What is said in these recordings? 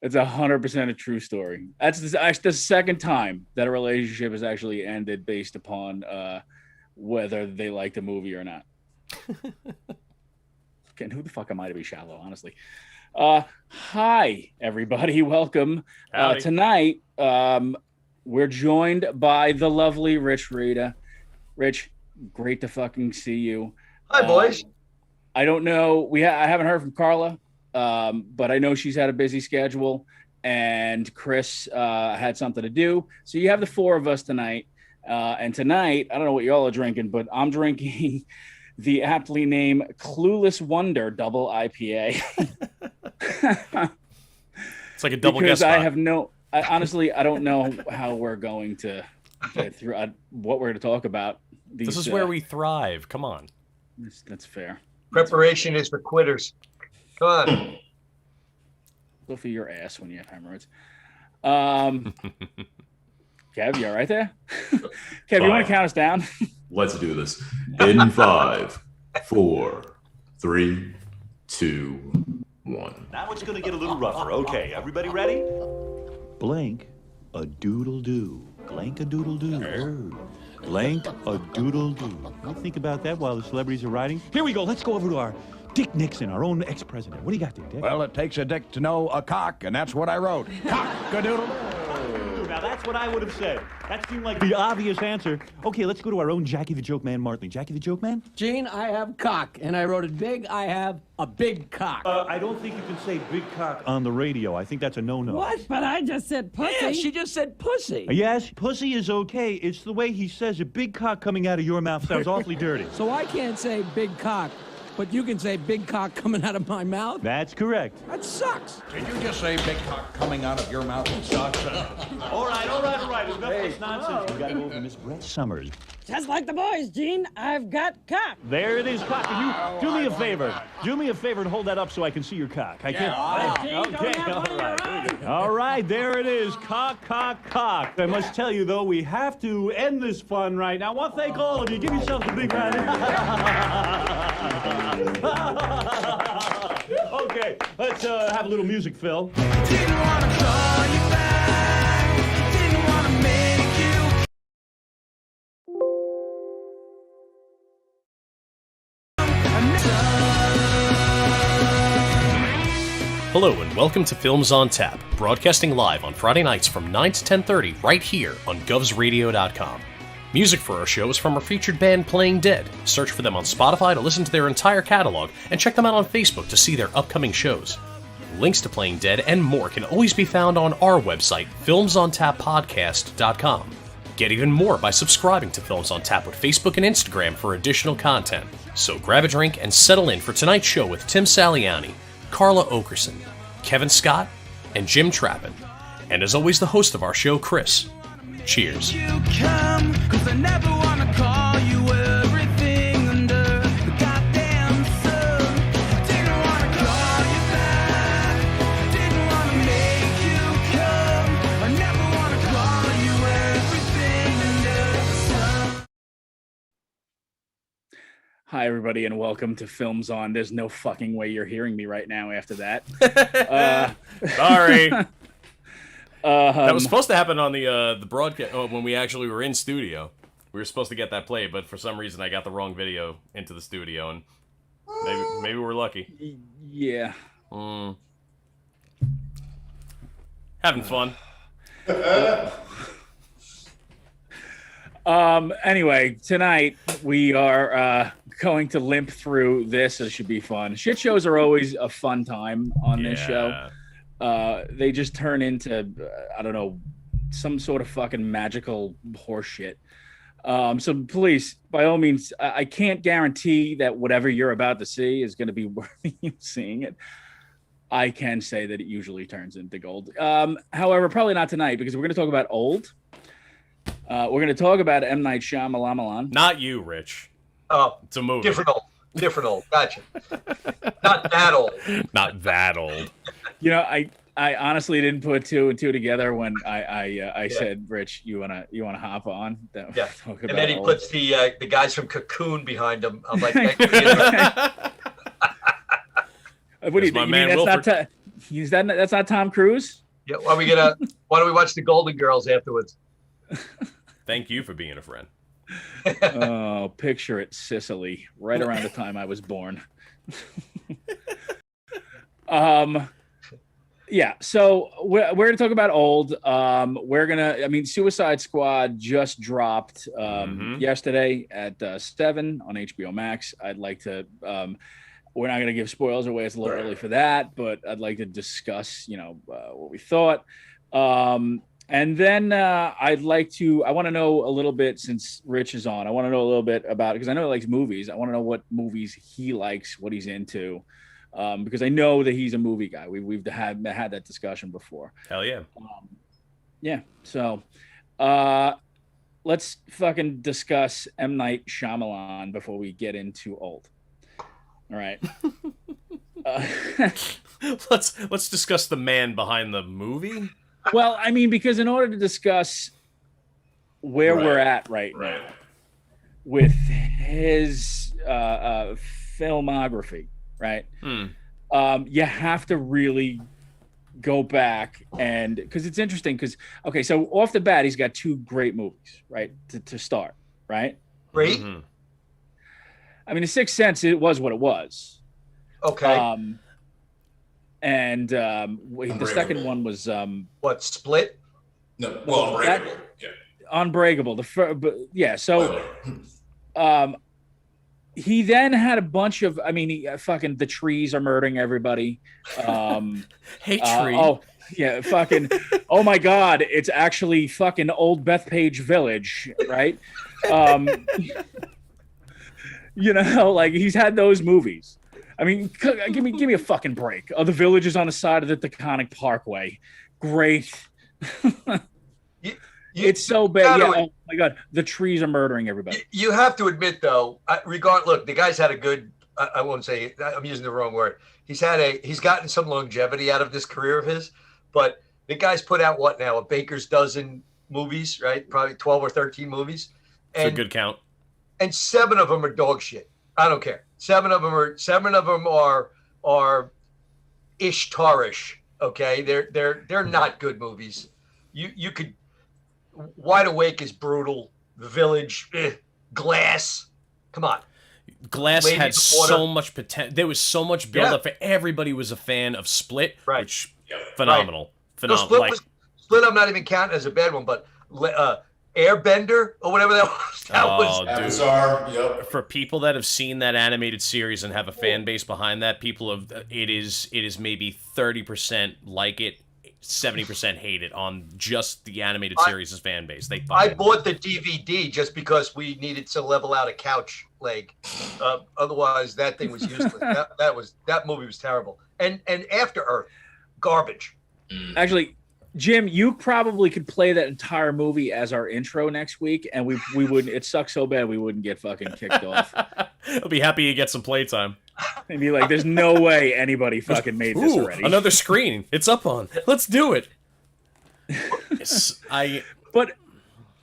It's 100% a true story. That's the second time that a relationship has actually ended based upon whether they liked the movie or not. And who the fuck am I to be shallow, honestly? Hi, everybody. Welcome. Tonight, we're joined by the lovely Rich Rita. Rich, great to fucking see you. Hi, boys. I don't know. I haven't heard from Carla, but I know she's had a busy schedule, and Chris had something to do. So you have the four of us tonight. And tonight, I don't know what y'all are drinking, but I'm drinking the aptly named Clueless Wonder Double IPA. It's like a double guess spot. Honestly, I don't know how we're going to get through what we're going to talk about. This is where we thrive. Come on. That's fair. Preparation is for quitters. Come on. Go for your ass when you have hemorrhoids. Kev, you all right there? Kev, you want to count us down? Let's do this. In 5, 4, 3, 2, 1. Now it's going to get a little rougher. Okay, everybody ready? Blank a doodle doo. Blank a doodle doo. Blank a doodle doo. You think about that while the celebrities are writing? Here we go. Let's go over to our Dick Nixon, our own ex-president. What do you got there, Dick? Well, it takes a dick to know a cock, and that's what I wrote. Cock-a-doodle. Now, that's what I would have said. That seemed like the obvious answer. Okay, let's go to our own Jackie the Joke Man, Martley. Jackie the Joke Man? Gene, I have cock, and I wrote it big. I have a big cock. I don't think you can say big cock on the radio. I think that's a no-no. What? But I just said pussy. Yeah, she just said pussy. Yes, pussy is okay. It's the way he says it. Big cock coming out of your mouth sounds awfully dirty. So I can't say big cock, but you can say big cock coming out of my mouth? That's correct. That sucks. Did you just say big cock coming out of your mouth and sucks? All right. Enough of this nonsense. You got to go over Miss Brett Summers. Just like the boys, Gene, I've got cock. There it is, cock. And you do me a favor. Do me a favor and hold that up so I can see your cock. I can't. Okay, all right. All right, there it is. Cock, cock, cock. I must tell you, though, we have to end this fun right now. I want to thank all of you. Give yourselves a big round. Okay, let's have a little music, Phil. Didn't want to call you back. Didn't want to make you. Hello and welcome to Films on Tap, broadcasting live on Friday nights from 9 to 10:30 right here on govsradio.com. Music for our show is from our featured band Playing Dead. Search for them on Spotify to listen to their entire catalog and check them out on Facebook to see their upcoming shows. Links to Playing Dead and more can always be found on our website, filmsontappodcast.com. Get even more by subscribing to Films on Tap with Facebook and Instagram for additional content. So grab a drink and settle in for tonight's show with Tim Saliani, Carla Okerson, Kevin Scott, and Jim Trappin. And as always, the host of our show, Chris. Cheers. You come, 'cause I never want to call you everything under the goddamn sun. Didn't want to call you back. Didn't want to make you come. I never want to call you everything under the sun. Hi, everybody, and welcome to Films On. There's no fucking way you're hearing me right now after that. Sorry. That was supposed to happen on the broadcast when we actually were in studio. We were supposed to get that played, but for some reason I got the wrong video into the studio, and maybe we're lucky. Yeah. Having fun. Anyway, tonight we are going to limp through this. It should be fun. Shit shows are always a fun time on this show. They just turn into, I don't know, some sort of fucking magical horse shit. So please, by all means, I can't guarantee that whatever you're about to see is going to be worthy of seeing it. I can say that it usually turns into gold. However, probably not tonight, because we're going to talk about Old. We're going to talk about M. Night Shyamalan. Not you, Rich. Oh, it's a movie. Different old. Gotcha. Not that old. Not that old. You know, I honestly didn't put two and two together when I said, Rich, you wanna hop on? Yeah. And then he puts the guys from Cocoon behind him. I'm like, what do you mean? That's not Tom Cruise? Yeah. Why don't we watch the Golden Girls afterwards? Thank you for being a friend. Oh, picture it, Sicily, right around the time I was born. Yeah, so we're going to talk about old. Suicide Squad just dropped yesterday at 7 on HBO Max. I'd like to, we're not going to give spoilers away. It's a little early for that, but I'd like to discuss, what we thought. And then I want to know a little bit, since Rich is on, I want to know a little bit about it because I know he likes movies. I want to know what movies he likes, what he's into. Because I know that he's a movie guy. We've had that discussion before. Hell yeah. Yeah. So let's fucking discuss M. Night Shyamalan before we get into old. All right. Let's discuss the man behind the movie. Well, I mean, because in order to discuss where we're at right now with his filmography, right? You have to really go back and because it's interesting because so off the bat he's got 2 great movies, right? To start, right? Great. I mean, The Sixth Sense, it was what it was. Okay. And the second one was what, Split? No, well, Unbreakable. Unbreakable. He then had a bunch of, fucking The Trees Are Murdering Everybody. Hey, Tree. Fucking, oh my God, it's actually fucking Old Bethpage Village, right? He's had those movies. I mean, give me a fucking break. The Village is on the side of the Taconic Parkway. Great. It's so bad. Oh my God, The Trees Are Murdering Everybody. You have to admit, though, look, the guy's had a good. I won't say. I'm using the wrong word. He's gotten some longevity out of this career of his, but the guy's put out what now? A baker's dozen movies, right? Probably 12 or 13 movies. It's a good count. And 7 of them are dog shit. I don't care. 7 of them are Ishtarish. Okay, they're not good movies. You could. Wide Awake is brutal. The Village, Glass. Come on. Glass had so much potential. There was so much build-up. Everybody was a fan of Split, which phenomenal. No, Split I'm not even counting as a bad one, but Airbender or whatever that was. That was bizarre. Yep. For people that have seen that animated series and have a fan base behind that, it is maybe 30% like it. 70% hate it on just the animated series' fan base. I bought the DVD just because we needed to level out a couch leg. Otherwise, that thing was useless. that movie was terrible. And After Earth, garbage. Actually, Jim, you probably could play that entire movie as our intro next week, and we wouldn't. It sucks so bad we wouldn't get fucking kicked off. I'll be happy you get some playtime. And be like, there's no way anybody fucking made this already. Another screen. It's up on. Let's do it. But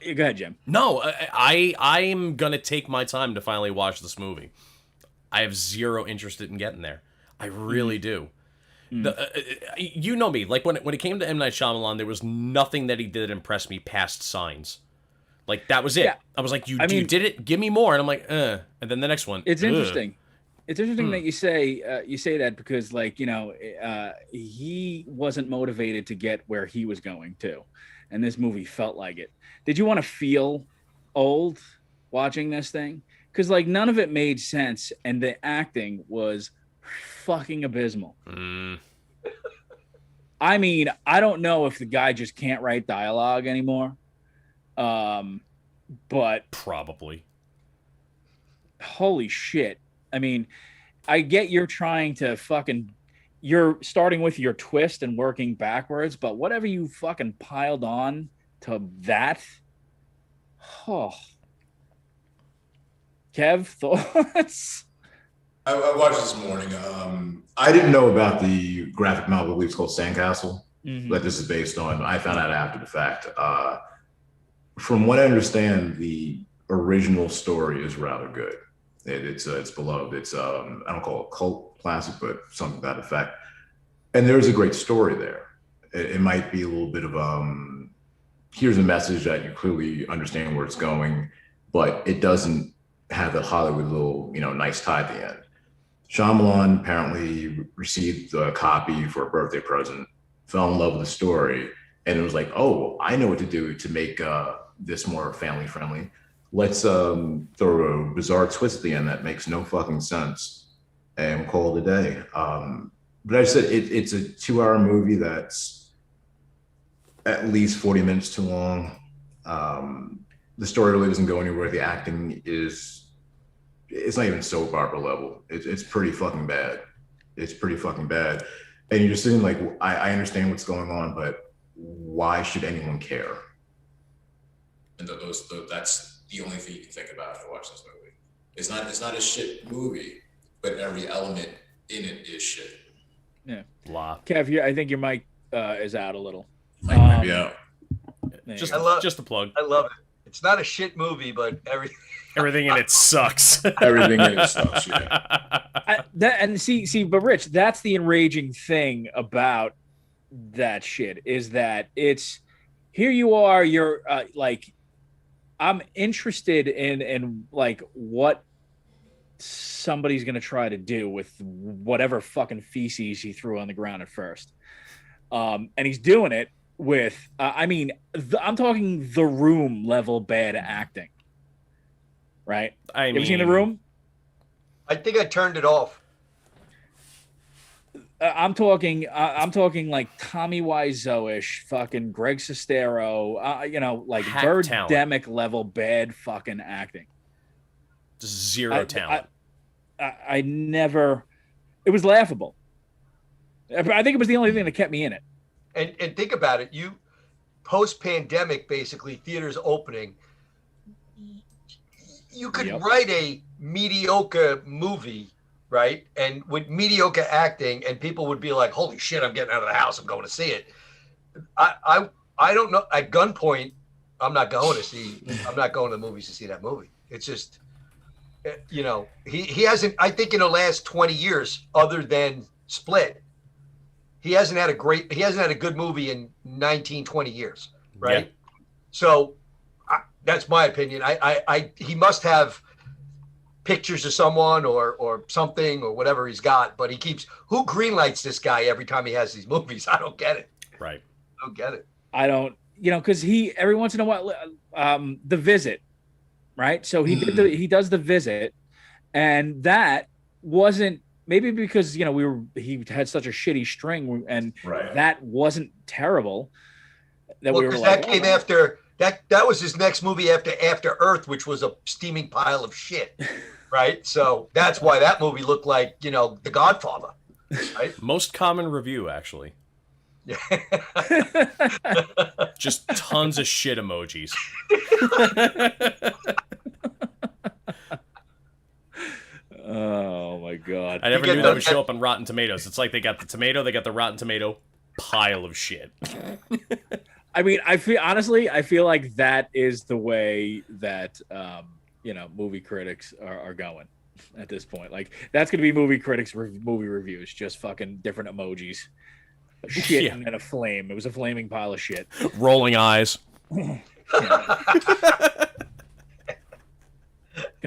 go ahead, Jim. No, I'm going to take my time to finally watch this movie. I have zero interest in getting there. I really do. You know me. Like, when it came to M. Night Shyamalan, there was nothing that he did that impressed me past Signs. Like, that was it. Yeah. I was like, you did it? Give me more. And I'm like, And then the next one. It's interesting. It's interesting that you say that because, like, he wasn't motivated to get where he was going to, and this movie felt like it. Did you want to feel old watching this thing? Because, like, none of it made sense, and the acting was fucking abysmal. I mean, I don't know if the guy just can't write dialogue anymore, but probably. Holy shit. I mean, I get you're starting with your twist and working backwards, but whatever you fucking piled on to that, Kev, thoughts? I watched this morning. I didn't know about the graphic novel, I believe it's called Sandcastle, that this is based on. I found out after the fact. From what I understand, the original story is rather good. It's beloved. It's I don't call it cult classic, but something to that effect. And there's a great story there. It might be a little bit of here's a message that you clearly understand where it's going, but it doesn't have the Hollywood little, nice tie at the end. Shyamalan apparently received a copy for a birthday present, fell in love with the story, and it was like, oh, I know what to do to make this more family friendly. Let's throw a bizarre twist at the end that makes no fucking sense and call it a day. But I said it's a 2-hour movie that's at least 40 minutes too long. The story really doesn't go anywhere. The acting it's not even soap opera level. It's pretty fucking bad. It's pretty fucking bad. And you're just sitting like, I understand what's going on, but why should anyone care? And that's the only thing you can think about if you watch this movie. It's not a shit movie, but every element in it is shit. Yeah. Blah. Kev, I think your mic is out a little. Maybe out. Just a plug. I love it. It's not a shit movie, but everything in it sucks. Everything in it sucks. Yeah. But Rich, that's the enraging thing about that shit is that it's here you are. You're like, I'm interested in like what somebody's gonna try to do with whatever fucking feces he threw on the ground at first, and he's doing it with I'm talking The Room level bad acting, right? Have you seen The Room? I think I turned it off. I'm talking like Tommy Wiseau-ish, fucking Greg Sestero, like Birdemic level bad fucking acting. Just zero talent. I never. It was laughable. I think it was the only thing that kept me in it. And think about it. You post-pandemic, basically theaters opening. You could write a mediocre movie, right? And with mediocre acting, and people would be like, "Holy shit! I'm getting out of the house. I'm going to see it." I don't know. At gunpoint, I'm not going to the movies to see that movie. It's just, he hasn't. I think in the last 20 years, other than Split, he hasn't had a good movie in 19, 20 years, right? Yeah. So that's my opinion. He must have pictures of someone or something or whatever he's got, but who greenlights this guy every time he has these movies? I don't get it. Right. I don't get it. I don't, because he every once in a while, The Visit, right? So he does The Visit, and that wasn't. Maybe because he had such a shitty string and that wasn't terrible. That came after that was his next movie after Earth, which was a steaming pile of shit, right? So that's why that movie looked like The Godfather, right? Most common review, actually. Yeah. Just tons of shit emojis. Oh my god! I never knew that would show up on Rotten Tomatoes. It's like they got the Rotten Tomato pile of shit. I feel like that is the way that movie critics are going at this point. Like that's gonna be movie critics movie reviews, just fucking different emojis, shit and a flame. It was a flaming pile of shit. Rolling eyes. Gonna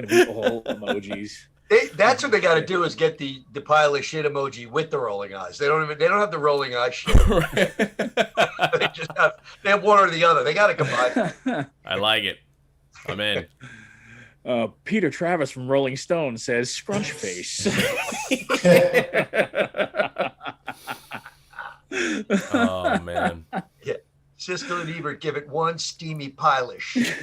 be all emojis. That's what they got to do is get the pile of shit emoji with the rolling eyes. They don't have the rolling eye shit. they have one or the other. They got to combine. I like it. I'm in. Peter Travis from Rolling Stone says scrunch face. Oh man. Yeah. Siskel and Ebert give it one steamy pile of shit.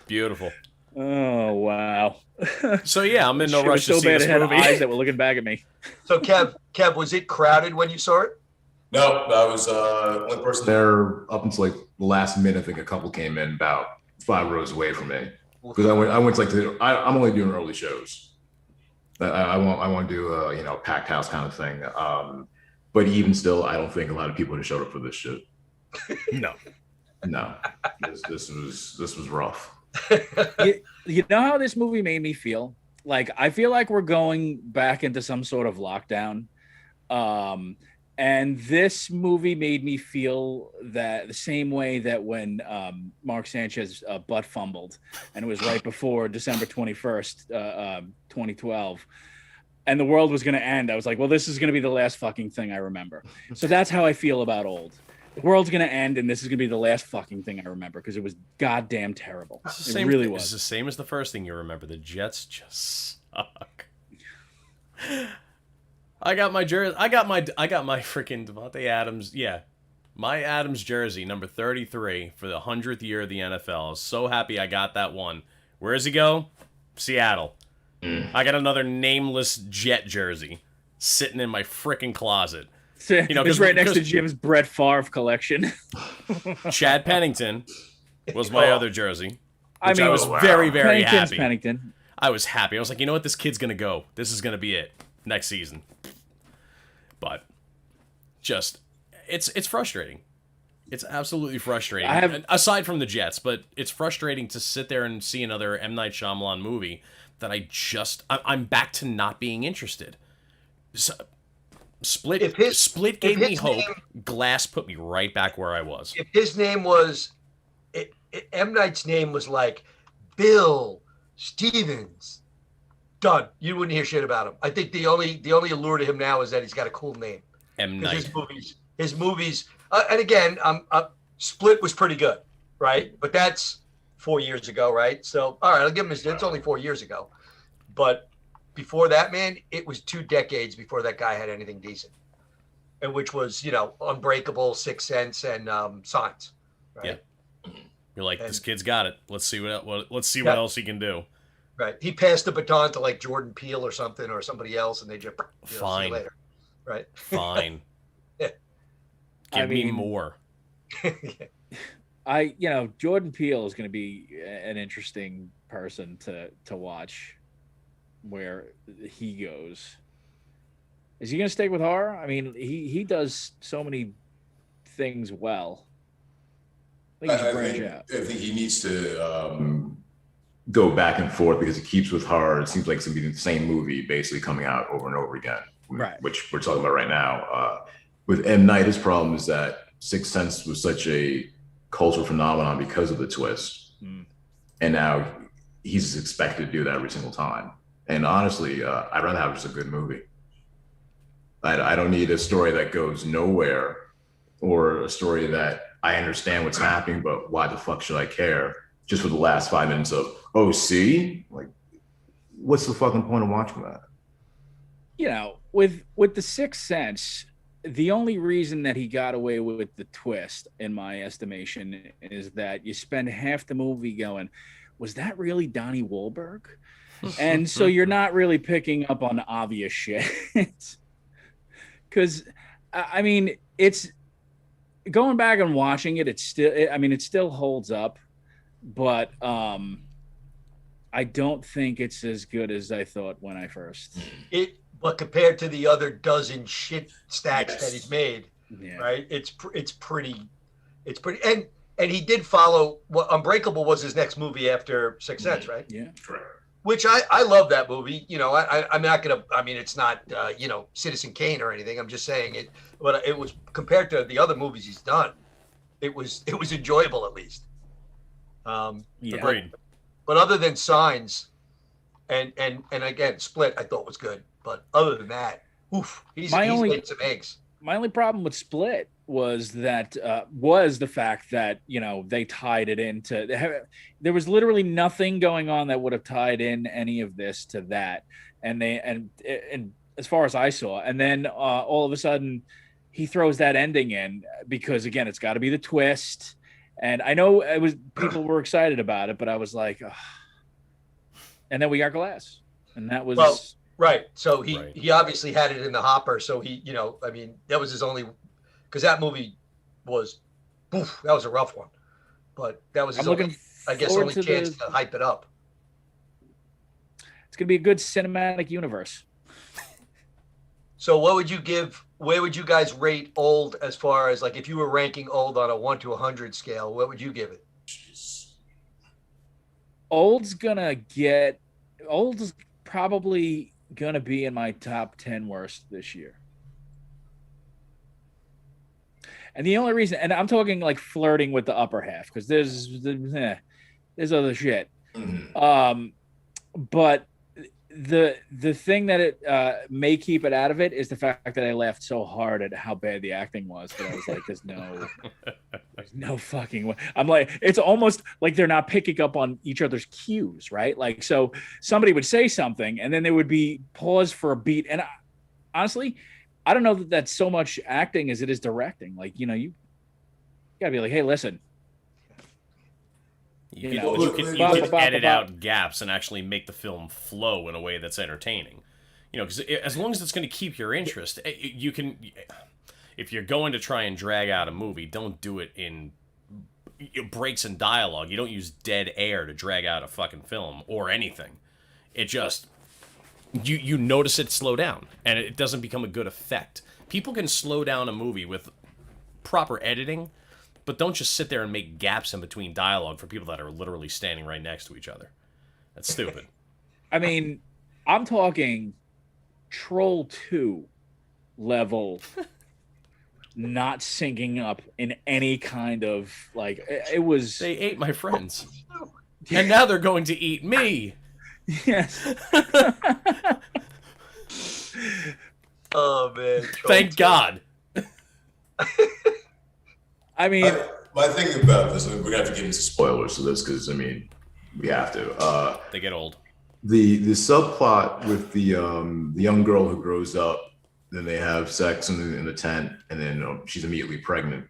Beautiful. Oh wow! So yeah, I'm in no rush to see this movie. Eyes that were looking back at me. So Kev, was it crowded when you saw it? No, I was only person there up until like the last minute. I think a couple came in about 5 rows away from me because I went to I'm only doing early shows. I want to do a packed house kind of thing. But even still, I don't think a lot of people have showed up for this shit. No. This was rough. You know how this movie made me feel? Like I feel like we're going back into some sort of lockdown And this movie made me feel that the same way that when Mark Sanchez butt fumbled, and it was right before December 21st, 2012, and the world was going to end. I was like, well, this is going to be the last fucking thing I remember. So that's how I feel about Old. The world's going to end, and this is going to be the last fucking thing I remember because it was goddamn terrible. It really was. It's the same as the first thing you remember. The Jets just suck. I got my jersey. I got my freaking Devontae Adams. Yeah, my Adams jersey, number 33 for the 100th year of the NFL. I was so happy I got that one. Where does he go? Seattle. I got another nameless Jet jersey sitting in my freaking closet. You know, it's right next to Jim's Brett Favre collection. Chad Pennington was my other jersey. I was very, very happy. Pennington. I was happy. I was like, you know what? This kid's going to go. This is going to be it next season. But just, it's frustrating. It's absolutely frustrating. Aside from the Jets, but it's frustrating to sit there and see another M. Night Shyamalan movie that I'm back to not being interested. So, Split gave me hope. Glass put me right back where I was. If his name was, M. Night's name was like Bill Stevens, done. You wouldn't hear shit about him. I think the only allure to him now is that he's got a cool name. M. Night. His movies, and again, Split was pretty good, right? But that's 4 years ago, right? So, all right, I'll give him his. It's only 4 years ago, but before that, man, it was 2 decades before that guy had anything decent, and which was, you know, Unbreakable, Sixth Sense, and Signs. Right? Yeah, you're like, this kid's got it. Let's see what else he can do. Right, he passed the baton to like Jordan Peele or something or somebody else, and they just fine see you later. Right, fine. Yeah. Give me more. Jordan Peele is going to be an interesting person to watch. Where he goes, is he going to stick with horror? I mean, he does so many things well. I think he needs to go back and forth because he keeps with horror. It seems like it's going to be the same movie basically coming out over and over again, right? Which we're talking about right now. With M. Night, his problem is that Sixth Sense was such a cultural phenomenon because of the twist, and now he's expected to do that every single time. And honestly, I'd rather have just a good movie. I don't need a story that goes nowhere or a story that I understand what's happening, but why the fuck should I care? Just for the last 5 minutes of, oh, see? Like, what's the fucking point of watching that? You know, with The Sixth Sense, the only reason that he got away with the twist, in my estimation, is that you spend half the movie going, was that really Donnie Wahlberg? And so you're not really picking up on obvious shit. Because, I mean, it's going back and watching it, it still holds up. But I don't think it's as good as I thought when I first. But compared to the other dozen shit stacks that he's made, right? It's pretty. And he did follow. What Unbreakable was his next movie after Sixth Sense, right? Yeah, correct. Which I love that movie. You know, I'm not gonna. I mean, it's not Citizen Kane or anything. I'm just saying it. But it was compared to the other movies he's done. It was enjoyable at least. Agreed. But other than Signs, and again Split, I thought was good. But other than that, he's made some eggs. My only problem with Split was that the fact that they tied it into. There was literally nothing going on that would have tied in any of this to that, and as far as I saw, and then all of a sudden he throws that ending in because again it's got to be the twist, and I know people were excited about it, but I was like, ugh. And then we got Glass, and that was right. So he obviously had it in the hopper. So I mean, that was his only. Because that movie was, that was a rough one, but that was his only chance to hype it up. It's gonna be a good cinematic universe. So, what would you give? Where would you guys rate Old as far as like if you were ranking Old on a 1 to 100 scale? What would you give it? Old's probably gonna be in my top 10 worst this year. And the only reason, and I'm talking like flirting with the upper half, because there's other shit. But the thing that it may keep it out of it is the fact that I laughed so hard at how bad the acting was that I was like, there's no fucking way. I'm like, it's almost like they're not picking up on each other's cues, right? Like, so somebody would say something and then there would be pause for a beat. And honestly, I don't know that that's so much acting as it is directing. Like, you know, you gotta be like, hey, listen. You can edit out gaps and actually make the film flow in a way that's entertaining. You know, because as long as it's going to keep your interest, you can. If you're going to try and drag out a movie, don't do it in breaks in dialogue. You don't use dead air to drag out a fucking film or anything. It just you notice it slow down, and it doesn't become a good effect. People can slow down a movie with proper editing. But don't just sit there and make gaps in between dialogue for people that are literally standing right next to each other. That's stupid. I mean, I'm talking Troll 2 level not syncing up in any kind of, like, it was... They ate my friends. And now they're going to eat me. Yes. Oh, man. Thank God. I mean, my thing about this, we're gonna have to get into spoilers to this because I mean, we have to. They get old. The subplot with the young girl who grows up, then they have sex in the tent, and then she's immediately pregnant.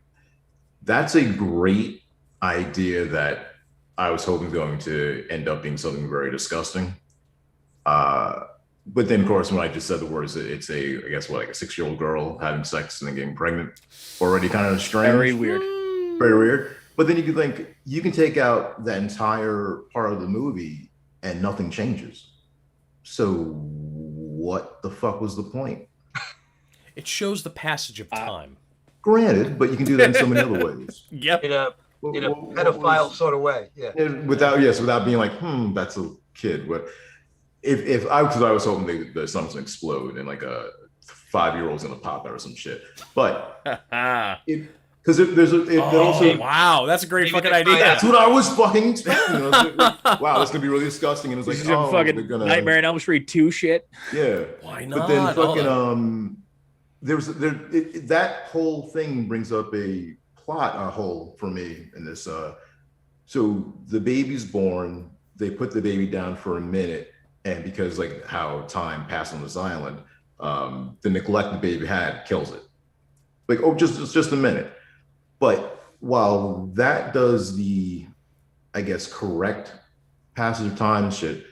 That's a great idea that I was hoping going to end up being something very disgusting. But then, of course, when I just said the words, it's I guess, like a 6-year-old girl having sex and then getting pregnant. Already kind of strange. Very weird. Very weird. But then you can think, you can take out that entire part of the movie and nothing changes. So what the fuck was the point? It shows the passage of time. Granted, but you can do that in so many other ways. Yep. In a pedophile sort of way. Yeah. Without being like, that's a kid. But because I was hoping the sun's gonna explode and like a 5-year-old's gonna pop out or some shit. But because wow, that's a great fucking idea. That's what I was fucking expecting. Wow, this gonna be really disgusting. And it's like, some fucking Nightmare on Elm Street 2 shit. Yeah. Why not? But then fucking that whole thing brings up a plot hole for me in this. So the baby's born. They put the baby down for a minute. And because like how time passed on this island, the neglect the baby had kills it. Like, just a minute. But while that does the, I guess, correct passage of time and shit,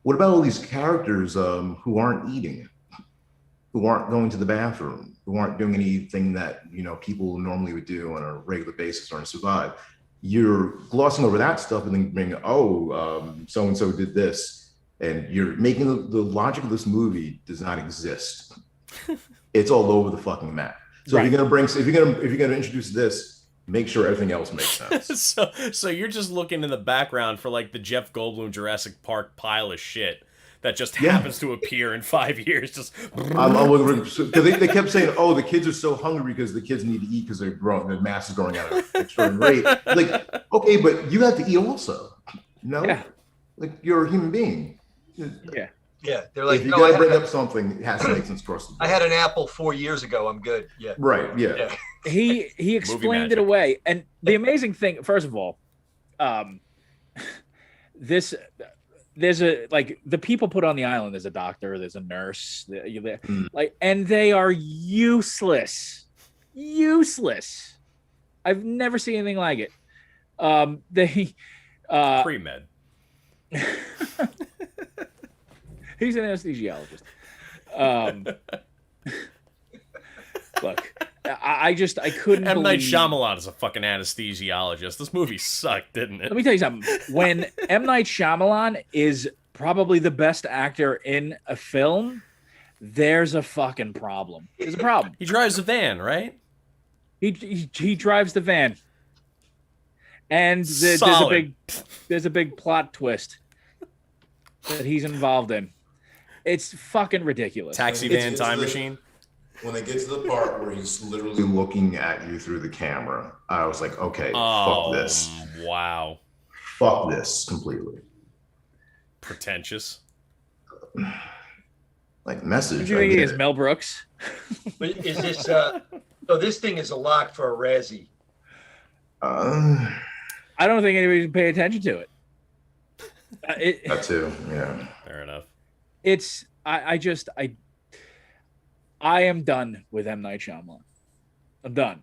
what about all these characters who aren't eating, who aren't going to the bathroom, who aren't doing anything that, you know, people normally would do on a regular basis or to survive? You're glossing over that stuff and then bring, so-and-so did this. And you're making the logic of this movie does not exist. It's all over the fucking map. So right. if you're gonna introduce this, make sure everything else makes sense. so you're just looking in the background for like the Jeff Goldblum Jurassic Park pile of shit that just happens to appear in 5 years. Just I'm looking because they kept saying, the kids are so hungry because the kids need to eat because they're growing, their mass is growing at an extreme rate. Like, okay, but you have to eat also. No, like you're a human being. Yeah. They're like, if you gotta bring up something, it has to make sense across the board. I had an apple 4 years ago. I'm good. Yeah. Right. Yeah. He explained it away, and the amazing thing, first of all, there's the people put on the island. There's a doctor. There's a nurse. And they are useless. Useless. I've never seen anything like it. Pre-med. He's an anesthesiologist. Look, I couldn't. M. Night Shyamalan is a fucking anesthesiologist. This movie sucked, didn't it? Let me tell you something. When M. Night Shyamalan is probably the best actor in a film, there's a fucking problem. There's a problem. He drives a van, right? He drives the van, and there's a big plot twist that he's involved in. It's fucking ridiculous. Taxi van time machine. when they get to the part where he's literally looking at you through the camera, I was like, okay, fuck this. Wow. Fuck this completely. Pretentious. Like message. What do you think he is, Mel Brooks? But is this so this thing is a lock for a Razzie? I don't think anybody can pay attention to it. That too, yeah. Fair enough. It's I am done with M. Night Shyamalan. I'm done.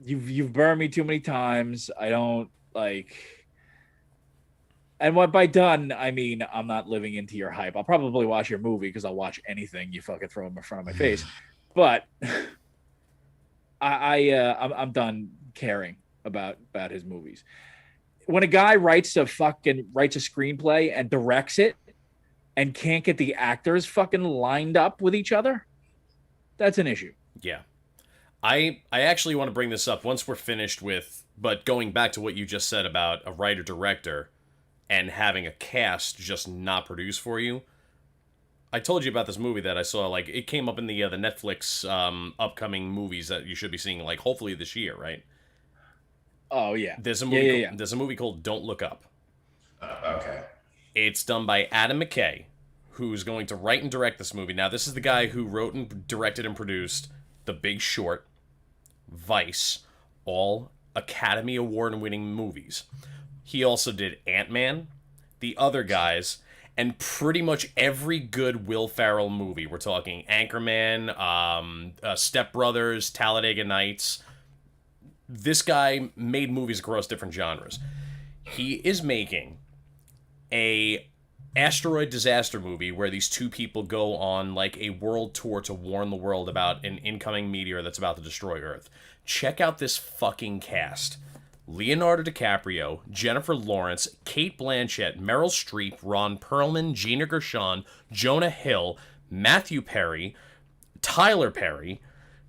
You've burned me too many times. I don't like. And what by done, I mean I'm not living into your hype. I'll probably watch your movie because I'll watch anything you fucking throw in front of my face. But I'm done caring about his movies. When a guy writes a screenplay and directs it and can't get the actors fucking lined up with each other, that's an issue. Yeah. I actually want to bring this up once we're finished with, but going back to what you just said about a writer-director and having a cast just not produce for you. I told you about this movie that I saw, like, it came up in the Netflix upcoming movies that you should be seeing, like, hopefully this year, right? Oh, yeah. There's a movie, There's a movie called Don't Look Up. Okay. It's done by Adam McKay, who's going to write and direct this movie. Now, this is the guy who wrote and directed and produced The Big Short, Vice, all Academy Award-winning movies. He also did Ant-Man, The Other Guys, and pretty much every good Will Ferrell movie. We're talking Anchorman, Step Brothers, Talladega Nights. This guy made movies across different genres. He is making a asteroid disaster movie where these two people go on like a world tour to warn the world about an incoming meteor that's about to destroy Earth. Check out this fucking cast. Leonardo DiCaprio, Jennifer Lawrence, Cate Blanchett, Meryl Streep, Ron Perlman, Gina Gershon, Jonah Hill, Matthew Perry, Tyler Perry,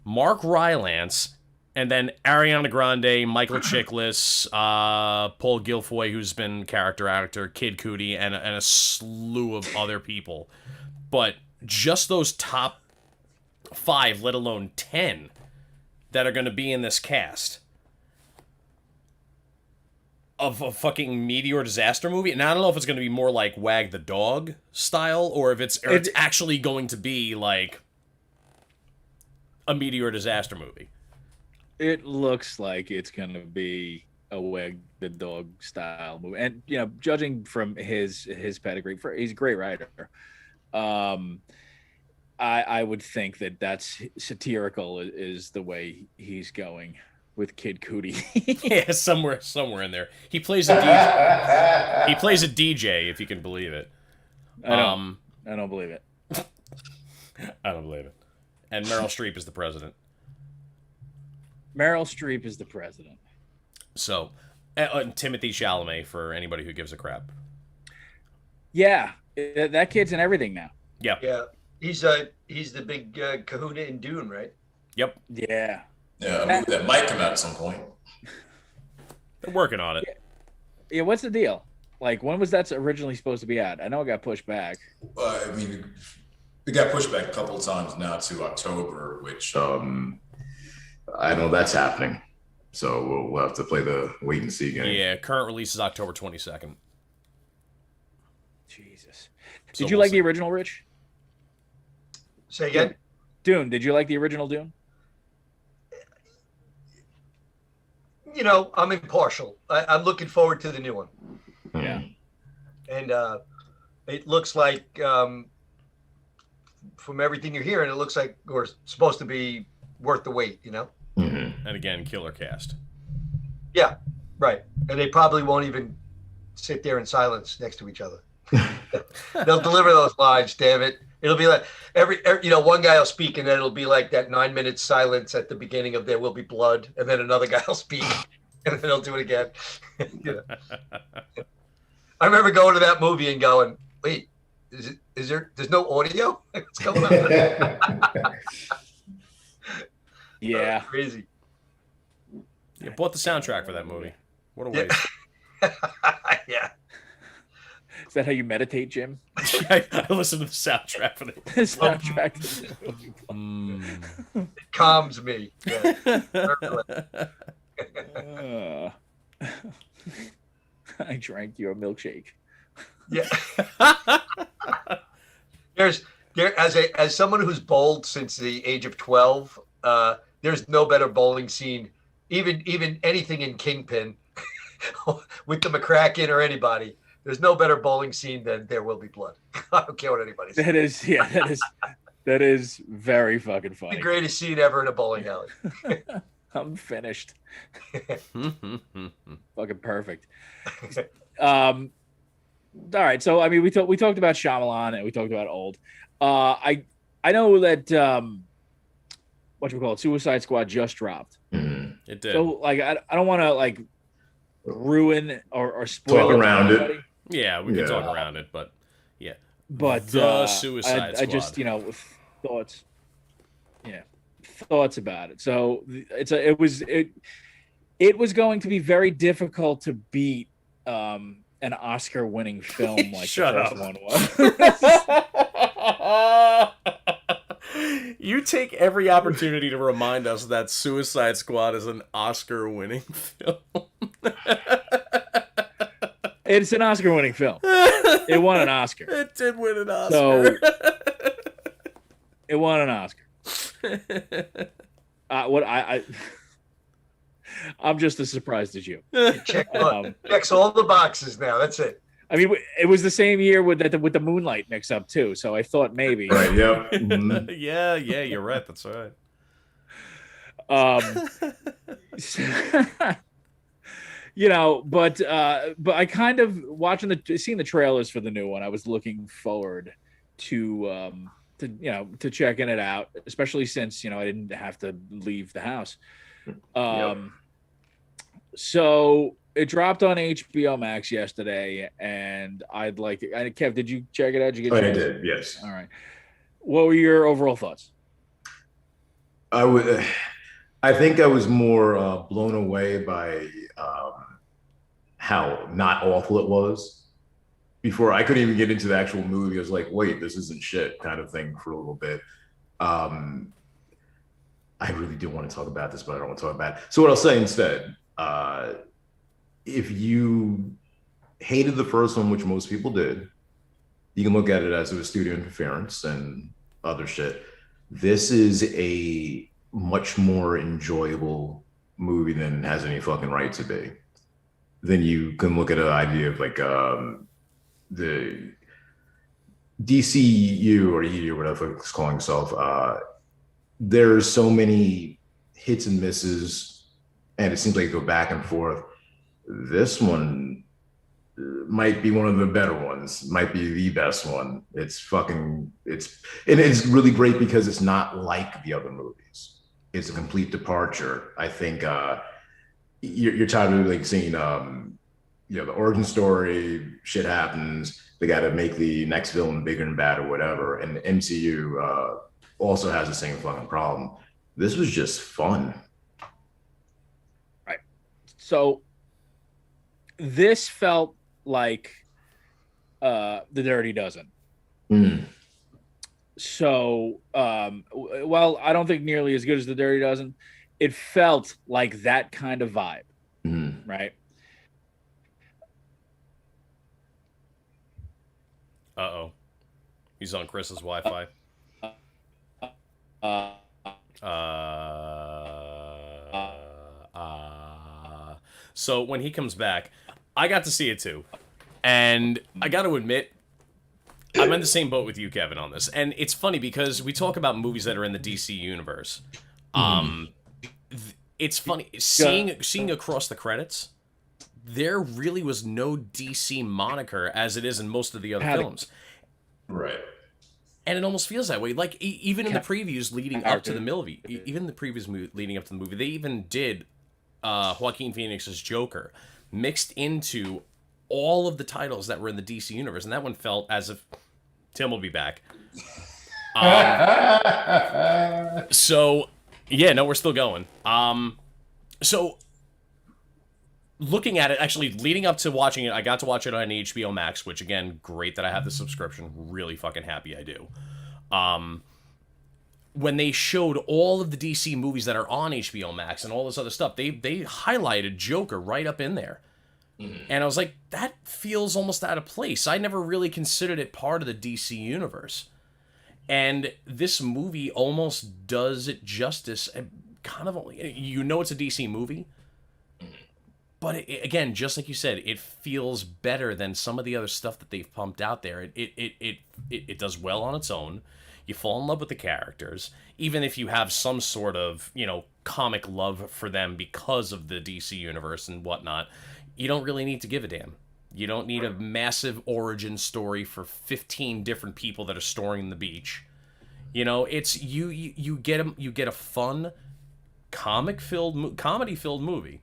Mark Rylance, and then Ariana Grande, Michael Chiklis, Paul Guilfoyle, who's been character actor, Kid Cudi, and a slew of other people. But just those top 5, let alone 10, that are going to be in this cast of a fucking meteor disaster movie. And I don't know if it's going to be more like Wag the Dog style, or if it's actually going to be like a meteor disaster movie. It looks like it's going to be a Wag the Dog style movie. And, you know, judging from his pedigree, he's a great writer. I would think that's satirical is the way he's going with Kid Cudi. Yeah, somewhere in there. He plays a DJ. He plays a DJ, if you can believe it. I don't believe it. I don't believe it. And Meryl Streep is the president. Meryl Streep is the president. So, Timothy Chalamet, for anybody who gives a crap. Yeah, that kid's in everything now. Yeah. Yeah, he's the big kahuna in Dune, right? Yep. Yeah. Yeah, a movie that might come out at some point. They're working on it. Yeah, what's the deal? Like, when was that originally supposed to be out? I know it got pushed back. I mean, it got pushed back a couple of times now to October, which I know that's happening. So we'll have to play the wait and see game. Yeah, current release is October 22nd. Jesus. Did you like the original, Rich? Say again? Dune. Did you like the original Dune? You know, I'm impartial. I'm looking forward to the new one. Yeah. And it looks like, from everything you're hearing, it looks like we're supposed to be worth the wait, you know? Mm-hmm. And again, killer cast. Yeah, right. And they probably won't even sit there in silence next to each other. They'll deliver those lines, damn it. It'll be like every one guy will speak, and then it'll be like that 9-minute silence at the beginning of There Will Be Blood, and then another guy will speak, and then he'll do it again. I remember going to that movie and going, wait, there's no audio? What's going on? Yeah. Crazy. You bought the soundtrack for that movie. What a waste. Yeah. Is that how you meditate, Jim? I listen to the soundtrack for the soundtrack. It calms me. Yeah. I drank your milkshake. Yeah. As someone who's bowled since the age of 12, there's no better bowling scene, even anything in Kingpin with the McCracken or anybody. There's no better bowling scene than There Will Be Blood. I don't care what anybody says. That is very fucking funny. The greatest scene ever in a bowling alley. I'm finished. Fucking perfect. All right, so I mean, we talked about Shyamalan and we talked about Old. I know that Suicide Squad just dropped. It did. So like, I don't want to like ruin or spoil Talk around it. Yeah, we can talk around it, but yeah. But the Suicide Squad. I just thoughts. Yeah, thoughts about it. So it was going to be very difficult to beat an Oscar-winning film like Shut the up. first one was. You take every opportunity to remind us that Suicide Squad is an Oscar-winning film. It's an Oscar-winning film. It won an Oscar. It did win an Oscar. So it won an Oscar. I'm just as surprised as you. Checks all the boxes now. That's it. I mean, it was the same year with the Moonlight mix-up too. So I thought maybe. Right. Yeah. Mm-hmm. Yeah. You're right. That's right. But I kind of seeing the trailers for the new one. I was looking forward to checking it out, especially since I didn't have to leave the house. So it dropped on HBO Max yesterday, and I'd like to. Kev, did you check it out? Did you get I did. Yes. All right. What were your overall thoughts? I think I was more blown away by how not awful it was. Before I couldn't even get into the actual movie, I was like, "Wait, this isn't shit," kind of thing for a little bit. I really do want to talk about this, but I don't want to talk about it. So what I'll say instead. If you hated the first one, which most people did, you can look at it as it was studio interference and other shit. This is a much more enjoyable movie than it has any fucking right to be. Then you can look at an idea of like the DCU or EU or whatever it's calling itself. There's so many hits and misses, and it seems like they go back and forth. This one might be one of the better ones, might be the best one. It's really great because it's not like the other movies. It's a complete departure. I think you're tired of like seeing the origin story, shit happens, they got to make the next villain bigger and badder, whatever. And the MCU also has the same fucking problem. This was just fun. Right. So this felt like The Dirty Dozen. Mm. So, well, I don't think nearly as good as The Dirty Dozen. It felt like that kind of vibe, right? Uh-oh. He's on Chris's Wi-Fi. So when he comes back, I got to see it too. And I got to admit, I'm in the same boat with you, Kevin, on this. And it's funny because we talk about movies that are in the DC universe. It's funny seeing across the credits, there really was no DC moniker as it is in most of the other films. Right. And it almost feels that way. Like even in the previews leading up to the movie, they even did Joaquin Phoenix's Joker mixed into all of the titles that were in the DC universe, and that one felt as if Tim will be back. So yeah, no, we're still going. So looking at it, actually leading up to watching it, I got to watch it on HBO Max, which again, great that I have the subscription. Really fucking happy I do. When they showed all of the DC movies that are on HBO Max and all this other stuff, they highlighted Joker right up in there. And I was like, that feels almost out of place. I never really considered it part of the DC universe. And this movie almost does it justice. Kind of, it's a DC movie. But again, just like you said, it feels better than some of the other stuff that they've pumped out there. It does well on its own. You fall in love with the characters, even if you have some sort of, comic love for them because of the DC universe and whatnot. You don't really need to give a damn. You don't need a massive origin story for 15 different people that are storing the beach. It's you get a fun comedy-filled movie.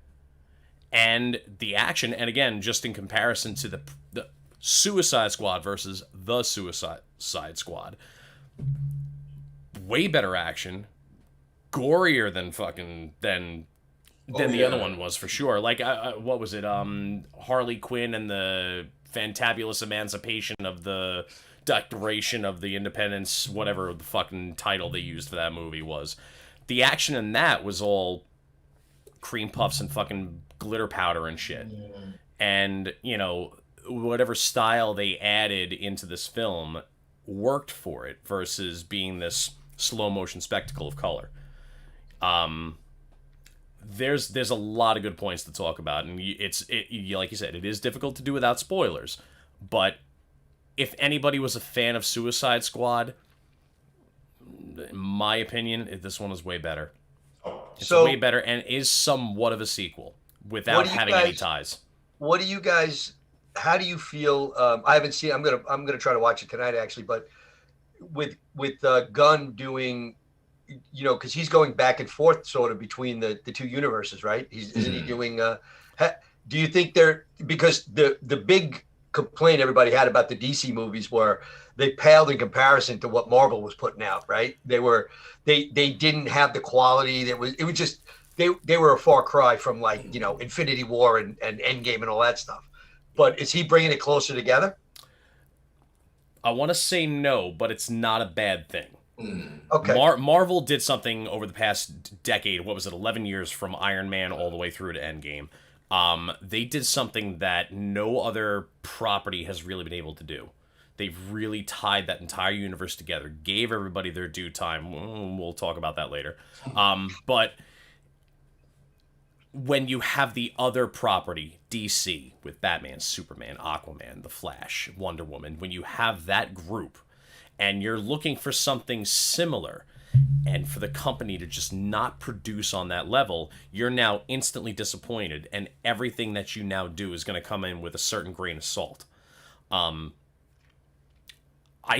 And the action, and again, just in comparison to the Suicide Squad versus the Suicide Squad, way better action, gorier than the other one was for sure. Like, what was it? Harley Quinn and the Fantabulous Emancipation of the Declaration of the Independence, whatever the fucking title they used for that movie was. The action in that was all cream puffs and fucking glitter powder and shit. And, whatever style they added into this film worked for it versus being this slow motion spectacle of color. There's a lot of good points to talk about, and like you said, it is difficult to do without spoilers. But if anybody was a fan of Suicide Squad, in my opinion, this one is way better. It's way better and is somewhat of a sequel without having any ties. What do you guys? How do you feel? I haven't seen. I'm gonna try to watch it tonight, actually. But with Gunn doing, because he's going back and forth sort of between the two universes, right? Isn't he doing? Do you think because the big complaint everybody had about the DC movies were they paled in comparison to what Marvel was putting out, right? They didn't have the quality it was just they were a far cry from Infinity War and Endgame and all that stuff. But is he bringing it closer together? I want to say no, but it's not a bad thing. Okay. Marvel did something over the past decade. What was it? 11 years from Iron Man all the way through to Endgame. They did something that no other property has really been able to do. They've really tied that entire universe together, gave everybody their due time. We'll talk about that later. But when you have the other property, DC, with Batman, Superman, Aquaman, The Flash, Wonder Woman, when you have that group and you're looking for something similar, and for the company to just not produce on that level, you're now instantly disappointed, and everything that you now do is going to come in with a certain grain of salt. I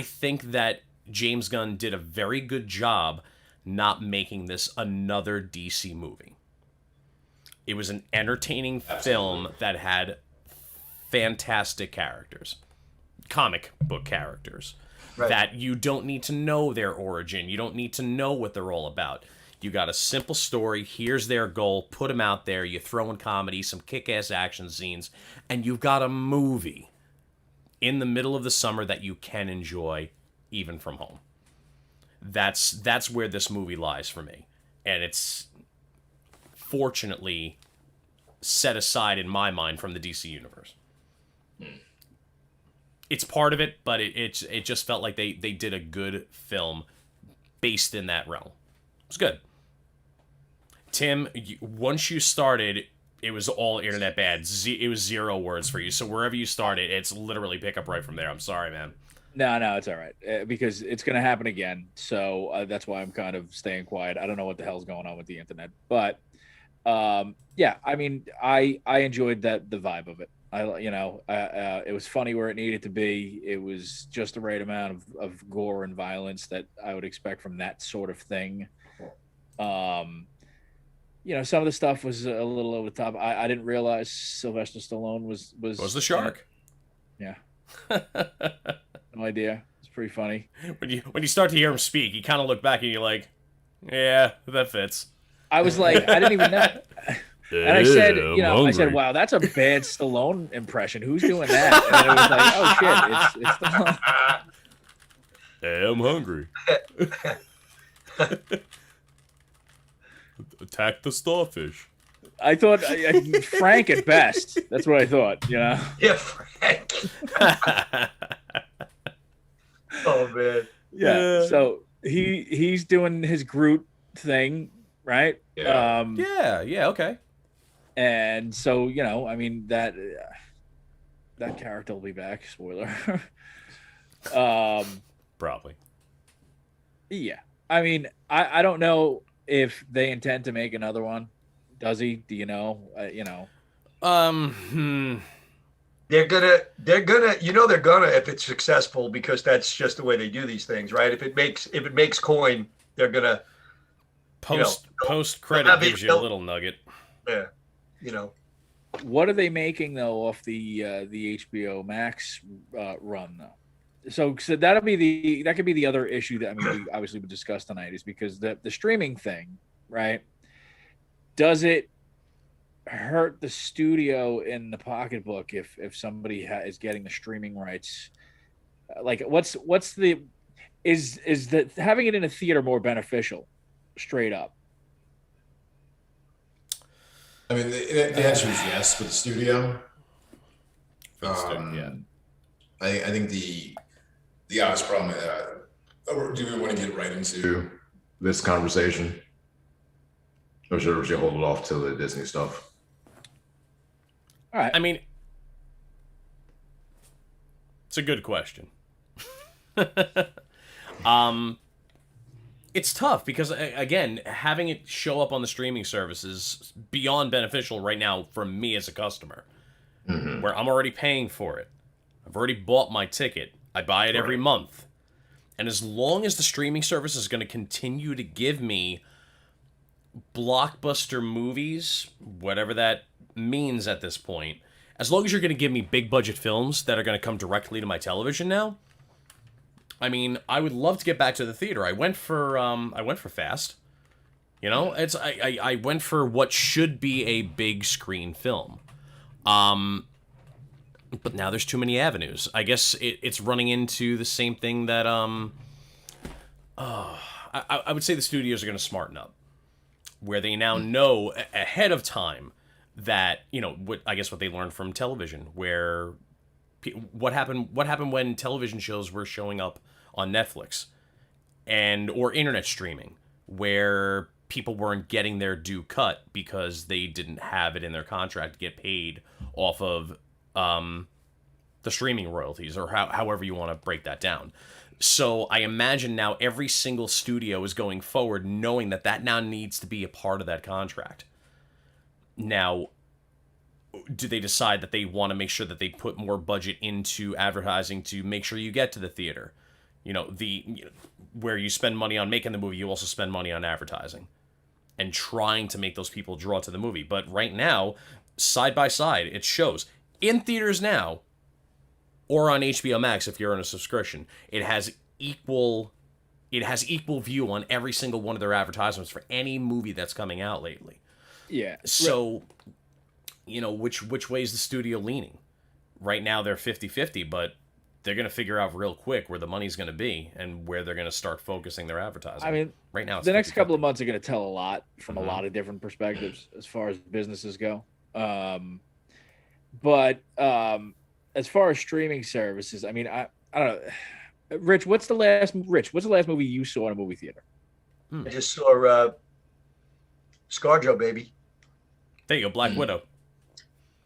think that James Gunn did a very good job not making this another DC movie. It was an entertaining film that had fantastic characters, comic book characters. Right. That you don't need to know their origin. You don't need to know what they're all about. You got a simple story. Here's their goal. Put them out there. You throw in comedy, some kick-ass action scenes, and you've got a movie in the middle of the summer that you can enjoy even from home. That's where this movie lies for me. And it's fortunately set aside in my mind from the DC universe. It's part of it, but it just felt like they did a good film based in that realm. It's good. Tim, once you started, it was all internet bad. It was 0 words for you. So wherever you started, it's literally pick up right from there. I'm sorry, man. No, it's all right. Because it's going to happen again. So that's why I'm kind of staying quiet. I don't know what the hell's going on with the internet. But, yeah, I mean, I enjoyed the vibe of it. It was funny where it needed to be. It was just the right amount of gore and violence that I would expect from that sort of thing. Some of the stuff was a little over the top. I didn't realize Sylvester Stallone was the shark. Yeah. No idea. It's pretty funny. When you start to hear him speak, you kind of look back and you're like, yeah, that fits. I was like, I didn't even know. And I said, I'm I said, hungry. wow, that's a bad Stallone impression. Who's doing that? And then it was like, oh shit, it's Stallone. Hey, I'm hungry. Attack the starfish. I thought Frank at best. That's what I thought. Yeah, Frank. Oh man. Yeah. So he's doing his Groot thing, right? Yeah. Yeah. Okay. And so I mean that character will be back. Spoiler. Probably. Yeah. I mean, I don't know if they intend to make another one. Does he? Do you know? They're gonna they're gonna if it's successful, because that's just the way they do these things, right? If it makes coin, they're gonna post credit gives you a little nugget. Yeah. What are they making though off the HBO Max run though? So that could be the other issue that we obviously would discuss tonight, is because the streaming thing, right? Does it hurt the studio in the pocketbook if somebody is getting the streaming rights? Like, is that having it in a theater more beneficial, straight up? I mean, the answer is yes for the studio. Yeah. I think the obvious problem. Do we want to get right into this conversation, or should we hold it off till the Disney stuff? All right. I mean, it's a good question. It's tough because, again, having it show up on the streaming services beyond beneficial right now for me as a customer, where I'm already paying for it. I've already bought my ticket. I buy it every month. And as long as the streaming service is going to continue to give me blockbuster movies, whatever that means at this point, as long as you're going to give me big budget films that are going to come directly to my television now, I mean, I would love to get back to the theater. I went for Fast. I went for what should be a big screen film. But now there's too many avenues. I guess it's running into the same thing that I would say the studios are going to smarten up, where they now know ahead of time that what they learned from television, where what happened when television shows were showing up on Netflix or internet streaming, where people weren't getting their due cut because they didn't have it in their contract to get paid off of the streaming royalties, or however you want to break that down. So I imagine now every single studio is going forward knowing that now needs to be a part of that contract. Now, do they decide that they want to make sure that they put more budget into advertising to make sure you get to the theater? Where you spend money on making the movie, you also spend money on advertising and trying to make those people draw to the movie. But right now, side by side, it shows in theaters now, or on HBO Max if you're on a subscription, it has equal view on every single one of their advertisements for any movie that's coming out lately. Yeah. So, which way is the studio leaning? Right now they're 50-50, but they're going to figure out real quick where the money's going to be and where they're going to start focusing their advertising. I mean, right now it's the next 50-50. couple of months are going to tell a lot from a lot of different perspectives as far as businesses go. But as far as streaming services, I mean, I don't know. Rich, what's the last movie you saw in a movie theater? I just saw ScarJo, baby. There you go, Black Widow.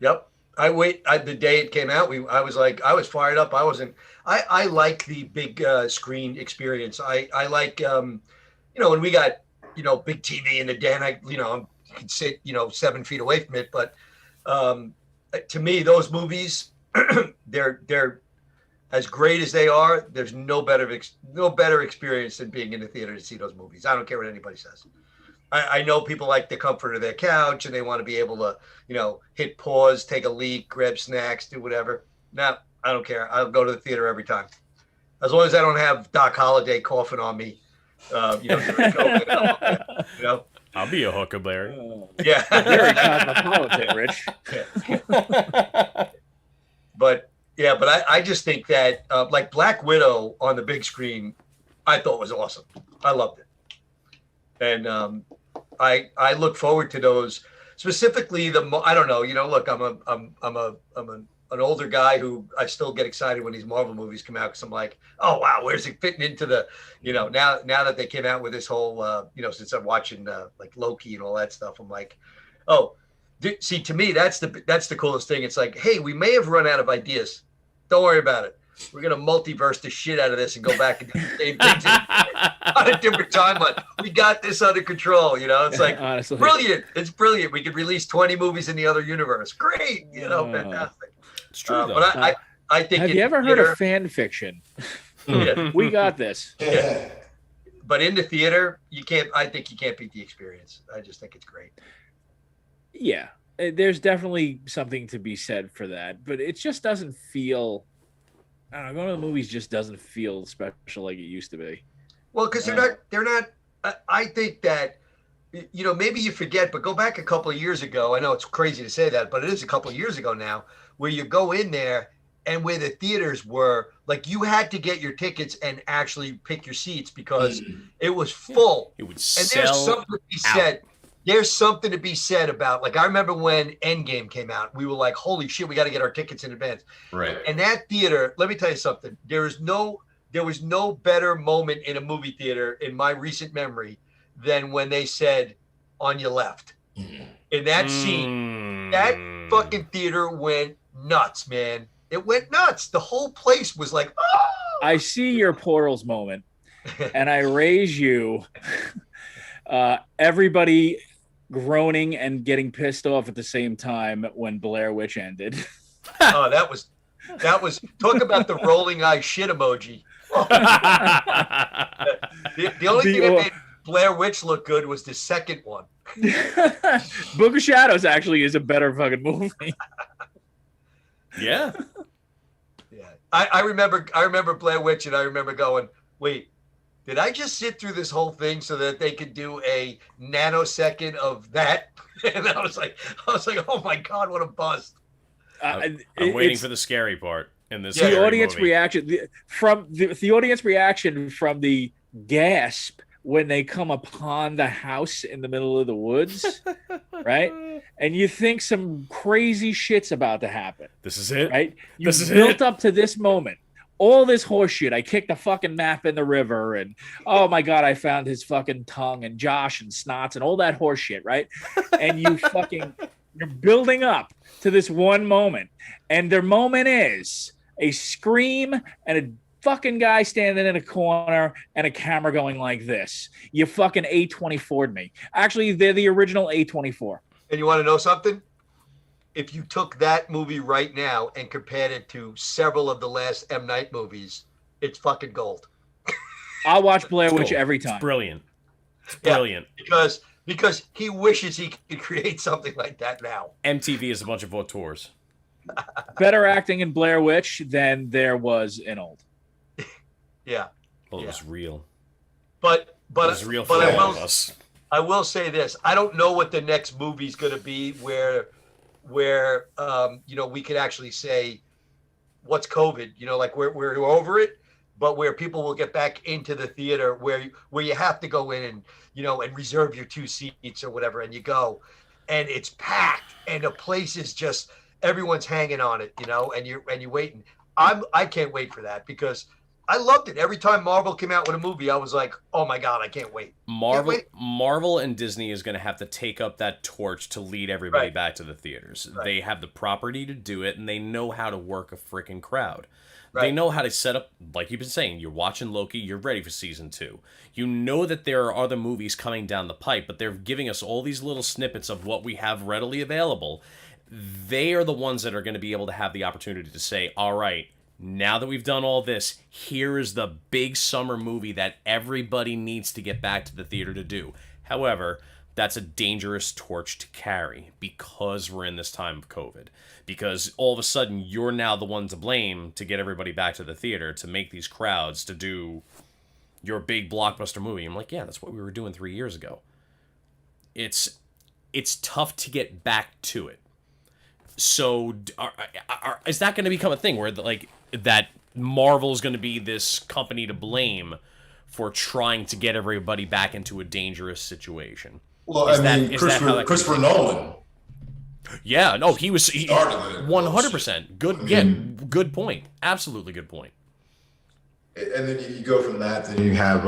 Yep. The day it came out, I was fired up. I like the big screen experience. I like, when we got, big TV in the den, I could sit, 7 feet away from it. But to me, those movies, they're as great as they are. There's no better experience than being in the theater to see those movies. I don't care what anybody says. I know people like the comfort of their couch and they want to be able to, hit pause, take a leak, grab snacks, do whatever. No, I don't care. I'll go to the theater every time. As long as I don't have Doc Holliday coughing on me, during COVID. I'll be a huckleberry. Yeah. Very cosmopolitan, Rich. But I just think that like Black Widow on the big screen, I thought was awesome. I loved it, and I look forward to those. Specifically, I don't know. Look, I'm an older guy who I still get excited when these Marvel movies come out because I'm like, oh wow, where's it fitting into the, now that they came out with this whole, since I'm watching like Loki and all that stuff, I'm like, oh, see, to me that's the coolest thing. It's like, hey, we may have run out of ideas. Don't worry about it. We're gonna multiverse the shit out of this and go back and do the same things on a different timeline. We got this under control. It's like Honestly. brilliant. It's brilliant. We could release 20 movies in the other universe. Great. Fantastic. It's true, though. But I think. Have you ever heard of fan fiction? Yeah. We got this. Yeah. But in the theater, I think you can't beat the experience. I just think it's great. Yeah, there's definitely something to be said for that, but it just doesn't feel. I don't know. Going to the movies just doesn't feel special like it used to be. Well, because they're not. I think that. Maybe you forget, but go back a couple of years ago. I know it's crazy to say that, but it is a couple of years ago now, where you go in there and where the theaters were, like you had to get your tickets and actually pick your seats because it was full. It would and sell there's something to be said. There's something to be said about, like, I remember when Endgame came out, we were like, holy shit, we got to get our tickets in advance. Right. And that theater, let me tell you something. There was no better moment in a movie theater in my recent memory than when they said on your left. In that scene, that fucking theater went nuts, man. It went nuts. The whole place was like, oh! I see your portals moment, and I raise you. Everybody groaning and getting pissed off at the same time when Blair Witch ended. Oh, that was talk about the rolling eye shit emoji. The only thing that made Blair Witch look good was the second one. Book of Shadows actually is a better fucking movie. Yeah. Yeah. I remember Blair Witch, and I remember going, wait, did I just sit through this whole thing so that they could do a nanosecond of that? And I was like, oh my God, what a bust. I'm waiting for the scary part in this. The audience movie. reaction from the audience reaction from the gasp when they come upon the house in the middle of the woods, right? And you think some crazy shit's about to happen. This is it, right? You built up to this moment. All this horse shit. I kicked the fucking map in the river, and oh my God, I found his fucking tongue, and Josh and Snots and all that horse shit, right? And you're building up to this one moment, and their moment is a scream and a fucking guy standing in a corner and a camera going like this. You fucking A24'd me. Actually, they're the original A24. And you want to know something? If you took that movie right now and compared it to several of the last M. Night movies, it's fucking gold. I'll watch Blair Witch every time. It's brilliant. It's brilliant. Because he wishes he could create something like that now. MTV is a bunch of auteurs. Better acting in Blair Witch than there was in Old. Yeah. Well, it was real. But it was real for all of us. I will say this. I don't know what the next movie's going to be where we could actually say what's COVID, like we're over it, but where people will get back into the theater where you have to go in and, and reserve your 2 seats or whatever. And you go and it's packed and the place is just, everyone's hanging on it, and you're waiting. I can't wait for that because I loved it. Every time Marvel came out with a movie, I was like, oh my God, I can't wait. Marvel and Disney is going to have to take up that torch to lead everybody back to the theaters. Right. They have the property to do it, and they know how to work a freaking crowd. Right. They know how to set up, like you've been saying, you're watching Loki, you're ready for season 2. You know that there are other movies coming down the pipe, but they're giving us all these little snippets of what we have readily available. They are the ones that are going to be able to have the opportunity to say, all right, now that we've done all this, here is the big summer movie that everybody needs to get back to the theater to do. However, that's a dangerous torch to carry because we're in this time of COVID. Because all of a sudden, you're now the one to blame to get everybody back to the theater, to make these crowds, to do your big blockbuster movie. I'm like, yeah, that's what we were doing 3 years ago. it's tough to get back to it. So is that going to become a thing where like that Marvel is going to be this company to blame for trying to get everybody back into a dangerous situation? Well, Christopher Nolan. Yeah, no, he 100%. Good, yeah, good point. Absolutely good point. And then you go from that, then you have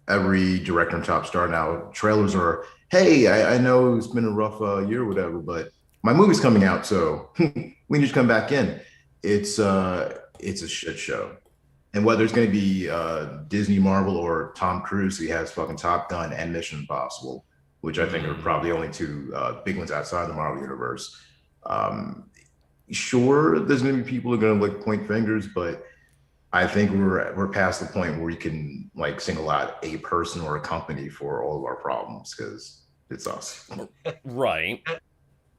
every director and top star now. Trailers are, hey, I know it's been a rough year or whatever, but my movie's coming out, so we need to come back in. It's a shit show. And whether it's going to be Disney, Marvel, or Tom Cruise, he has fucking Top Gun and Mission Impossible, which I think are probably only two big ones outside the Marvel universe. Sure, there's going to be people who are going to like point fingers, but I think we're past the point where you can like single out a person or a company for all of our problems because it's us. Right.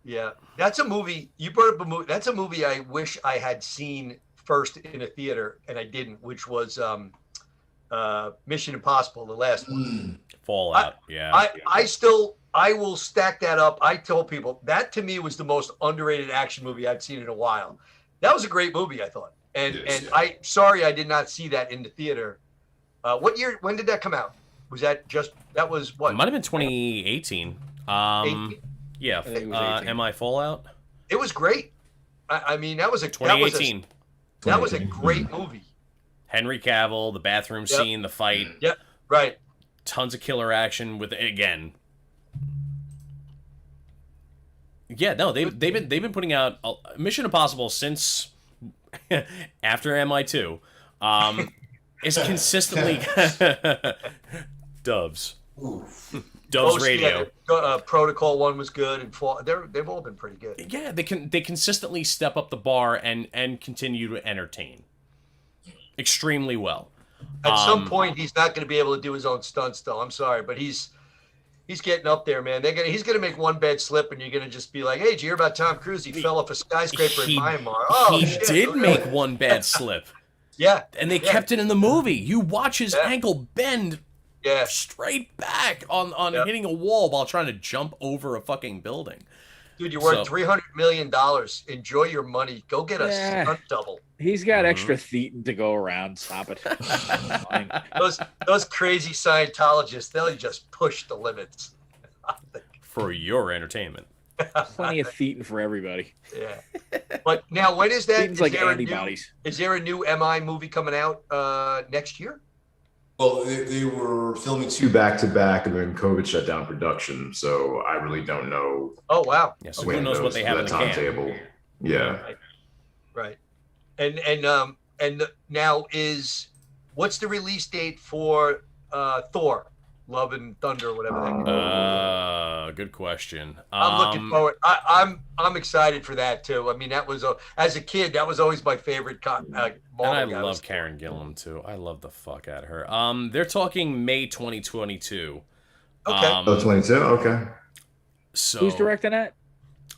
Yeah, that's a movie. You brought up a movie. That's a movie I wish I had seen first in a theater, and I didn't. Which was Mission Impossible, the last one. Fallout. I will stack that up. I told people that to me was the most underrated action movie I've seen in a while. That was a great movie, I thought. And sorry I did not see that in the theater. What year? When did that come out? Was that what? It might have been 2018. 18? Yeah. MI Fallout. It was great. I mean, that was a 2018. That was a great movie. Henry Cavill, the bathroom scene, the fight. Yep. Right. Tons of killer action with again. Yeah, no, they've been putting out Mission Impossible since after MI2. Is consistently Doves. Doves Radio. Yeah, Protocol 1 was good, and they've all been pretty good. Yeah, they consistently step up the bar and continue to entertain extremely well. At some point, he's not going to be able to do his own stunts, though. I'm sorry, but he's getting up there, man. He's gonna make one bad slip, and you're gonna just be like, "Hey, did you hear about Tom Cruise? He fell off a skyscraper in Myanmar." Oh, he did make one bad slip. Yeah, and they kept it in the movie. You watch his ankle bend. Yeah, straight back on hitting a wall while trying to jump over a fucking building. Dude, you're worth $300 million. Enjoy your money. Go get a stunt double. He's got extra thetan to go around. Stop it. those crazy Scientologists, they'll just push the limits. For your entertainment. Plenty of thetan for everybody. Yeah. But now, when is that? Thetan's like antibodies. Is there a new MI movie coming out next year? Well, they were filming 2 back-to-back, and then COVID shut down production, so I really don't know. Oh, wow. Yeah, so who knows what they have in the timetable. Yeah. Right. And now what's the release date for Thor? Love and Thunder, whatever that is. Good question. I'm looking forward. I'm excited for that too. I mean, that was as a kid, that was always my favorite. And I love Karen Gillan too. I love the fuck out of her. They're talking May 2022. Okay. 22. Okay. So who's directing that?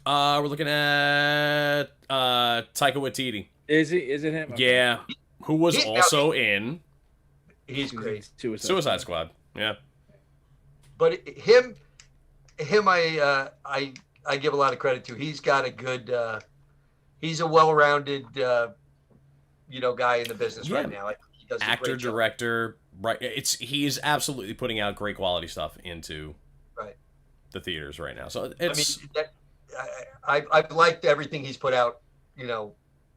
We're looking at Taika Waititi. Is it him? Okay. Yeah. Who was also in? He's great. Suicide Squad. Yeah. But him, I give a lot of credit to. He's got a good. He's a well-rounded, guy in the business right now. He does actor, director, right? He is absolutely putting out great quality stuff into the theaters right now. So it's. I've liked everything he's put out.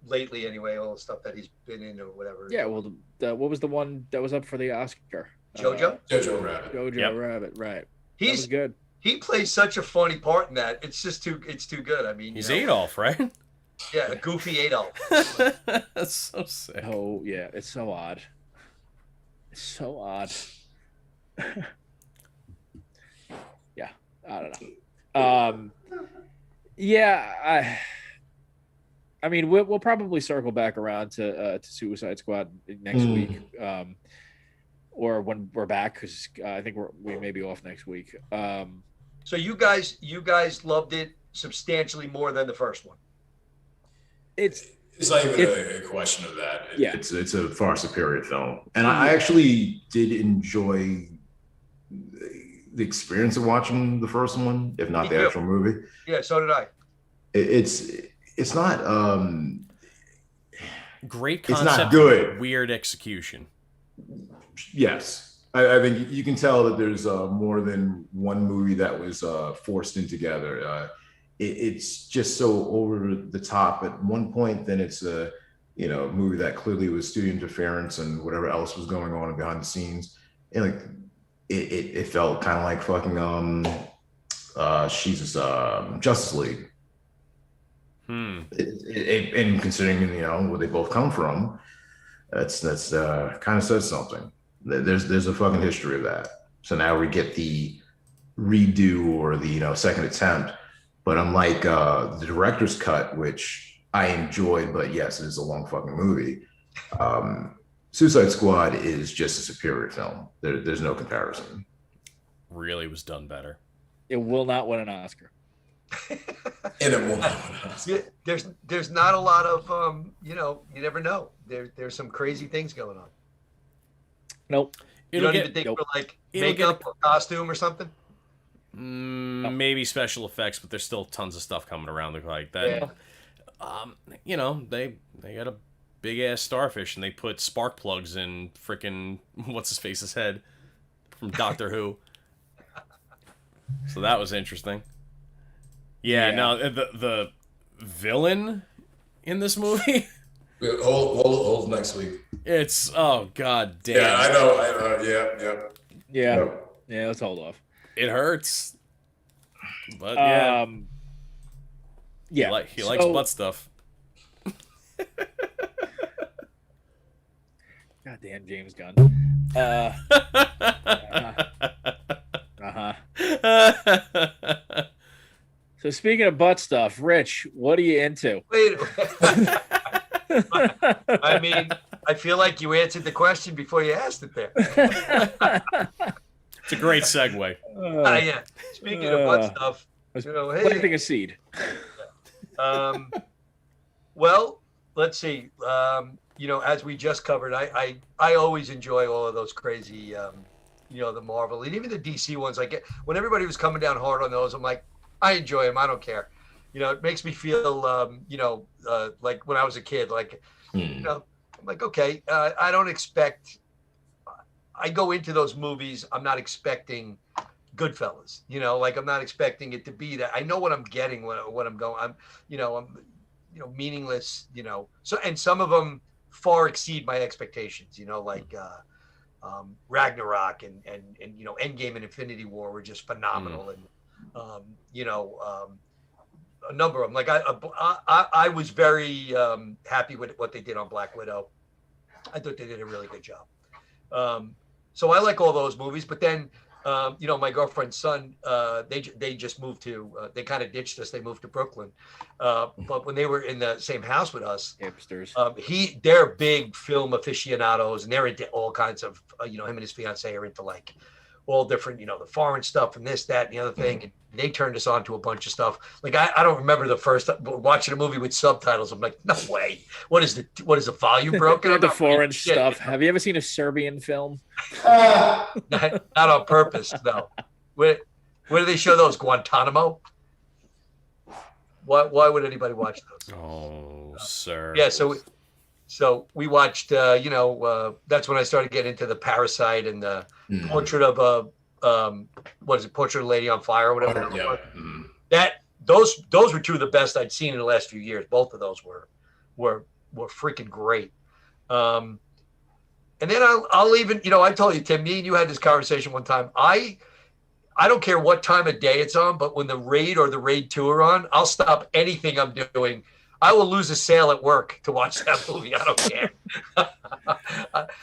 Lately anyway, all the stuff that he's been in or whatever. Yeah. Well, what was the one that was up for the Oscar? Jojo Rabbit. Jojo Rabbit, right. That was good. He plays such a funny part in that. It's just too good. I mean, he's Adolf, right? Yeah, a goofy Adolf. That's so sick. Oh yeah, it's so odd. It's so odd. Yeah, I don't know. Yeah, I mean, we'll probably circle back around to Suicide Squad next week. Or when we're back, because I think we may be off next week. So you guys loved it substantially more than the first one. It's not even a question of that. It's a far superior film, and I actually did enjoy the experience of watching the first one, if not the actual movie. Yeah, so did I. It's not great concept. It's not good. Weird execution. Yes, I think you can tell that there's more than one movie that was forced in together. It's just so over the top at one point. Then it's a movie that clearly was studio interference and whatever else was going on behind the scenes. And like it felt kind of like fucking Justice League. And considering where they both come from, that's kind of says something. There's a fucking history of that. So now we get the redo or the second attempt, but unlike the director's cut, which I enjoyed, but yes, it is a long fucking movie. Suicide Squad is just a superior film. There's no comparison. Really was done better. It will not win an Oscar. And it will not win an Oscar. There's not a lot of you never know. There's some crazy things going on. Nope. You don't even think for like makeup or costume or something? Maybe special effects, but there's still tons of stuff coming around like that. Yeah. They got a big ass starfish and they put spark plugs in freaking what's his face's head from Doctor Who. So that was interesting. Yeah. No, the villain in this movie. Hold next week. It's god damn. Yeah, I know. Yeah. Let's hold off. It hurts, but yeah. He likes butt stuff. Goddamn James Gunn. So speaking of butt stuff, Rich, what are you into? Wait. I mean, I feel like you answered the question before you asked it there. It's a great segue. Yeah. Speaking of butt stuff, planting a seed. Well, let's see. As we just covered, I always enjoy all of those crazy, the Marvel and even the DC ones. When everybody was coming down hard on those, I'm like, I enjoy them. I don't care. It makes me feel, like when I was a kid, I'm like, okay, I don't expect. I go into those movies. I'm not expecting Goodfellas. I'm not expecting it to be that. I know what I'm getting when I'm going. I'm meaningless. So and some of them far exceed my expectations. Ragnarok and Endgame and Infinity War were just phenomenal, and a number of them. Like I was very happy with what they did on Black Widow. I thought they did a really good job. So I like all those movies, but then my girlfriend's son, they just moved to, they kind of ditched us. They moved to Brooklyn. But when they were in the same house with us, hipsters, they're big film aficionados and they're into all kinds of, him and his fiance are into like all different, the foreign stuff and this, that, and the other thing. And they turned us on to a bunch of stuff. Like I don't remember the first watching a movie with subtitles. I'm like, no way. What is the volume broken? The foreign stuff. Have you ever seen a Serbian film? Not on purpose, no. Where do they show those? Guantanamo? Why would anybody watch those? Oh, sir. Yeah, so we watched, that's when I started getting into the Parasite and the Portrait of Portrait of a Lady on Fire or whatever. Those were two of the best I'd seen in the last few years. Both of those were freaking great. And then I'll even, I told you, Tim, me and you had this conversation one time. I don't care what time of day it's on, but when the Raid or the Raid 2 are on, I'll stop anything I'm doing. I will lose a sale at work to watch that movie. I don't care.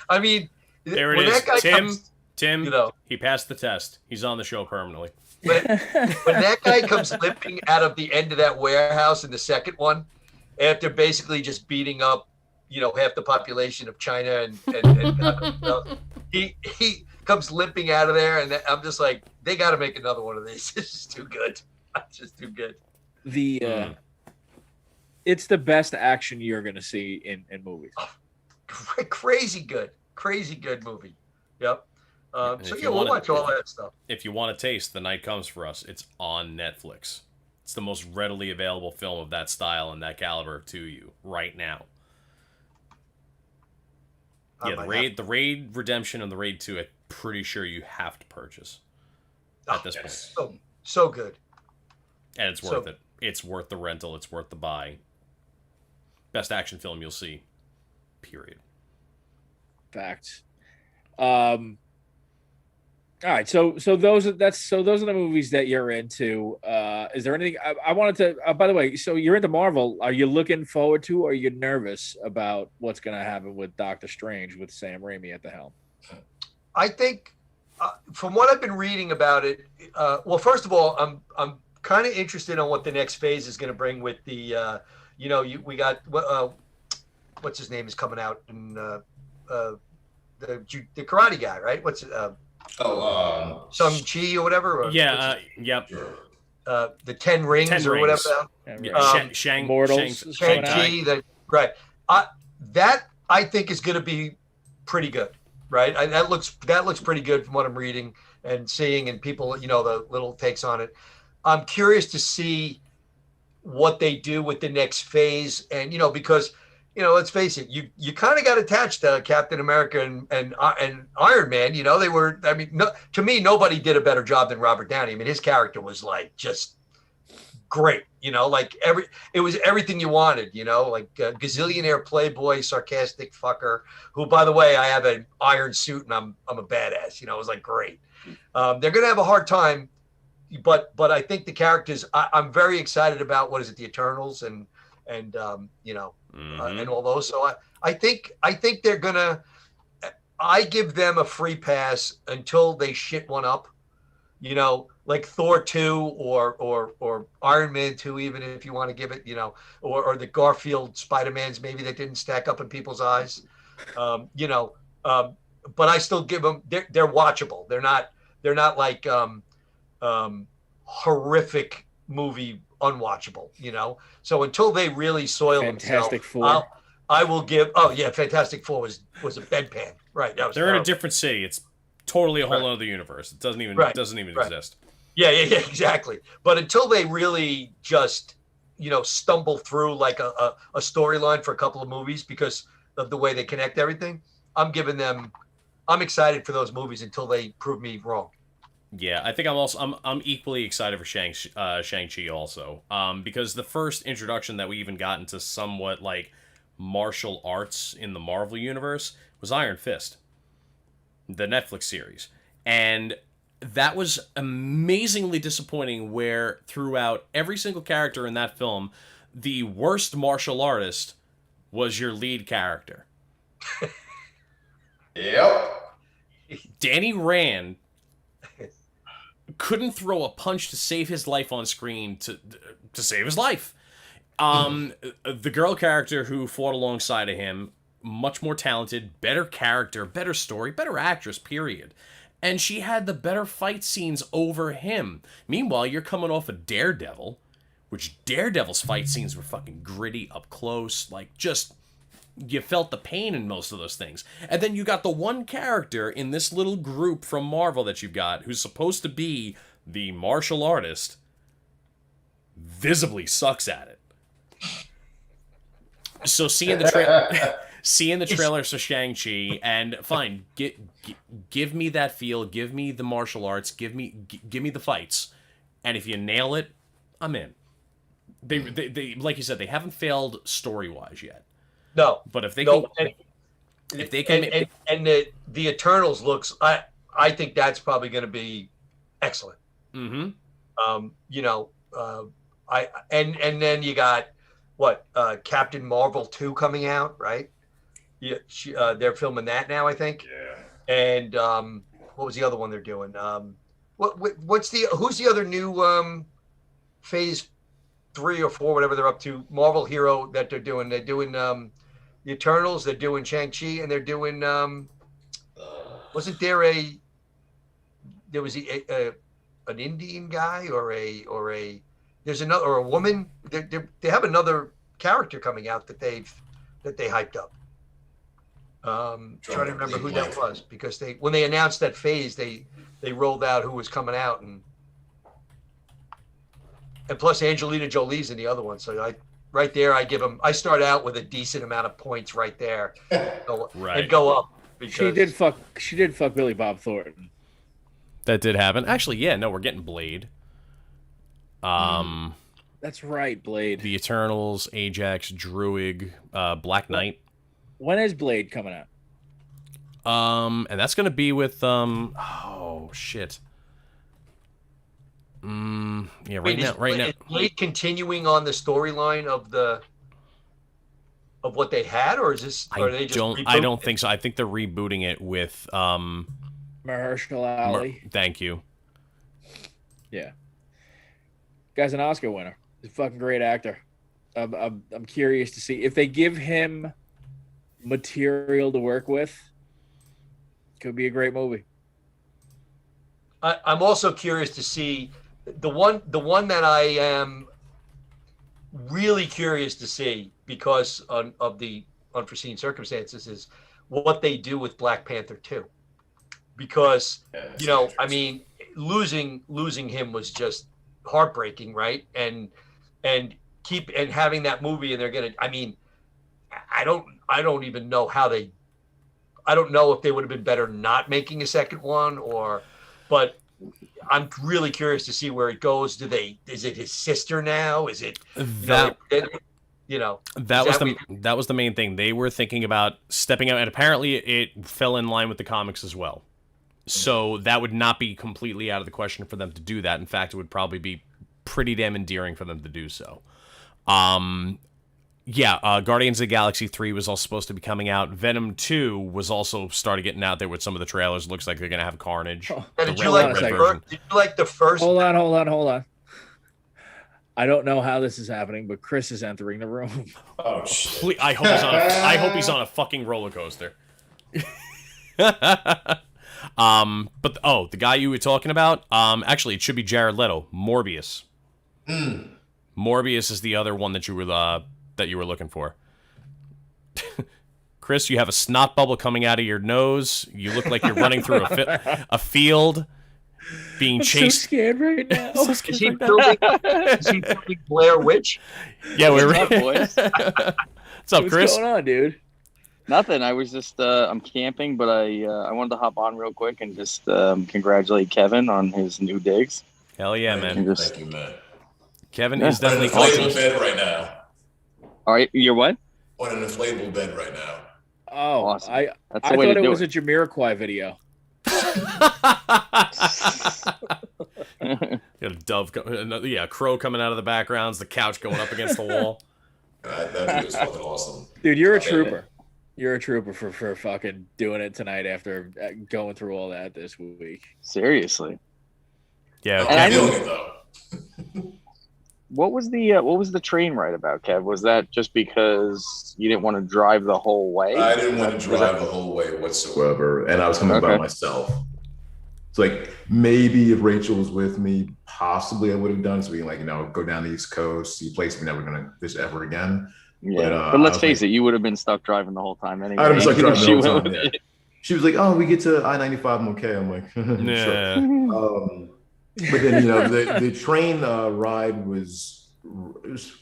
I mean, there it is. Tim, he passed the test. He's on the show permanently. When that guy comes limping out of the end of that warehouse in the second one, after basically just beating up, half the population of China, and he comes limping out of there, and I'm just like, they got to make another one of these. This is too good. It's just too good. It's the best action you're going to see in movies. Oh, crazy good movie. Yep. So yeah, we'll watch all that stuff. If you want to taste The Night Comes for Us, it's on Netflix. It's the most readily available film of that style and that caliber to you right now. Yeah, the Raid Redemption and the Raid 2, I'm pretty sure you have to purchase at this point. So good. And it's worth it. It's worth the rental. It's worth the buy. Best action film you'll see. Period. Facts. All right, so those are the movies that you're into. Is there anything I wanted to? By the way, so you're into Marvel. Are you looking forward to, or are you nervous about what's going to happen with Doctor Strange with Sam Raimi at the helm? I think, from what I've been reading about it, well, first of all, I'm kind of interested on what the next phase is going to bring with the, we got what's his name is coming out, and the karate guy, right? What's Sung Chi or whatever. Yep. The 10 Rings or whatever. Shang-Chi. Right. That I think is going to be pretty good, right? That looks pretty good from what I'm reading and seeing, and people, the little takes on it. I'm curious to see what they do with the next phase, and because. Let's face it. You kind of got attached to Captain America and Iron Man. They were. I mean, to me, nobody did a better job than Robert Downey. I mean, his character was like just great. It was everything you wanted. Like a gazillionaire playboy, sarcastic fucker. Who, by the way, I have an iron suit and I'm a badass. It was like great. They're gonna have a hard time, but I think the characters. I'm very excited about the Eternals and and all those. So I think they're gonna. I give them a free pass until they shit one up, like Thor 2 or Iron Man 2, even if you want to give it, or the Garfield Spider-Mans maybe that didn't stack up in people's eyes, but I still give them. They're watchable. They're not like horrific movie unwatchable, So until they really soil Fantastic themselves, Four. I will give. Oh yeah, Fantastic Four was a bedpan, right? They're in a different city. It's totally a whole other universe. It doesn't even exist. Yeah, exactly. But until they really just stumble through like a storyline for a couple of movies because of the way they connect everything, I'm excited for those movies until they prove me wrong. Yeah, I think I'm equally excited for Shang-Chi also, because the first introduction that we even got into somewhat like martial arts in the Marvel universe was Iron Fist, the Netflix series, and that was amazingly disappointing. Where throughout every single character in that film, the worst martial artist was your lead character. Yep. Danny Rand couldn't throw a punch to save his life on screen to save his life. The girl character who fought alongside of him, much more talented, better character, better story, better actress, period. And she had the better fight scenes over him. Meanwhile, you're coming off of Daredevil, which Daredevil's fight scenes were fucking gritty, up close, like just... You felt the pain in most of those things. And then you got the one character in this little group from Marvel that you've got who's supposed to be the martial artist, visibly sucks at it. So seeing the trailers for Shang-Chi, and fine, give me that feel, give me the martial arts, give me the fights, and if you nail it, I'm in. They like you said, they haven't failed story-wise yet. No, but if they can, the Eternals looks, I think that's probably going to be excellent. Mm-hmm. And then you got Captain Marvel 2 coming out, right? Yeah, they're filming that now, I think. Yeah. And what was the other one they're doing? Who's the other new phase 3 or 4, whatever they're up to, Marvel hero that they're doing? They're doing the Eternals, they're doing Shang-Chi, and they're doing wasn't there an Indian guy or a there's another, or a woman? They have another character coming out that they hyped up. Trying to remember who that was, because when they announced that phase, they rolled out who was coming out, and plus Angelina Jolie's in the other one. So right there, I start out with a decent amount of points right there, and go up. She did fuck Billy Bob Thornton. That did happen. Actually, yeah, no, we're getting Blade. That's right, Blade. The Eternals, Ajax, Druig, Black Knight. When is Blade coming out? And that's gonna be with oh shit. Yeah, right now. Is Blade continuing on the storyline of what they had, or is this? Or are they just I don't think so. I think they're rebooting it with Mahershala Ali. Thank you. Yeah, guy's an Oscar winner. He's a fucking great actor. I'm curious to see if they give him material to work with. Could be a great movie. I'm also curious to see the one that I am really curious to see, because of the unforeseen circumstances, is what they do with Black Panther 2. Because I mean, losing him was just heartbreaking, right? And having that movie, and they're gonna. I mean, I don't even know how they. I don't know if they would have been better not making a second one, but I'm really curious to see where it goes. Is it his sister now? Is it that was the main thing. They were thinking about stepping out, and apparently it fell in line with the comics as well. So that would not be completely out of the question for them to do that. In fact, it would probably be pretty damn endearing for them to do so. Guardians of the Galaxy 3 was also supposed to be coming out. Venom 2 was also started getting out there with some of the trailers. Looks like they're going to have Carnage. Did you like the first? Hold on. I don't know how this is happening, but Chris is entering the room. Oh shit! I hope he's on a fucking roller coaster. But the guy you were talking about, actually, it should be Jared Leto, Morbius. Morbius is the other one that you were looking for. Chris, you have a snot bubble coming out of your nose. You look like you're running through a field, being chased. So scared right now. Is he filming Blair Witch? Yeah, we're up, boys. What's up, Chris? What's going on, dude? Nothing. I was just I'm camping, but I wanted to hop on real quick and just congratulate Kevin on his new digs. Hell yeah, man! Thank you, man. Kevin is definitely on an inflatable bed right now. All right, you're what? On an inflatable bed right now. Oh, awesome. I thought it was a Jamiroquai video. Got a dove, a crow coming out of the backgrounds, the couch going up against the wall. That was fucking awesome. Dude, you're a trooper. You're a trooper for fucking doing it tonight after going through all that this week. Seriously. Yeah. I'm feeling it though. What was the train ride about, Kev? Was that just because you didn't want to drive the whole way? I didn't want to drive the whole way whatsoever, and I was coming by myself. It's like maybe if Rachel was with me, possibly I would have done so. We go down the East Coast, see a place we're never gonna visit ever again. Yeah, but let's face it, you would have been stuck driving the whole time anyway. I would have been stuck driving the whole time. Yeah. She was like, "Oh, we get to I-95, I'm okay." I'm like, "Yeah." Sure. But then the train ride was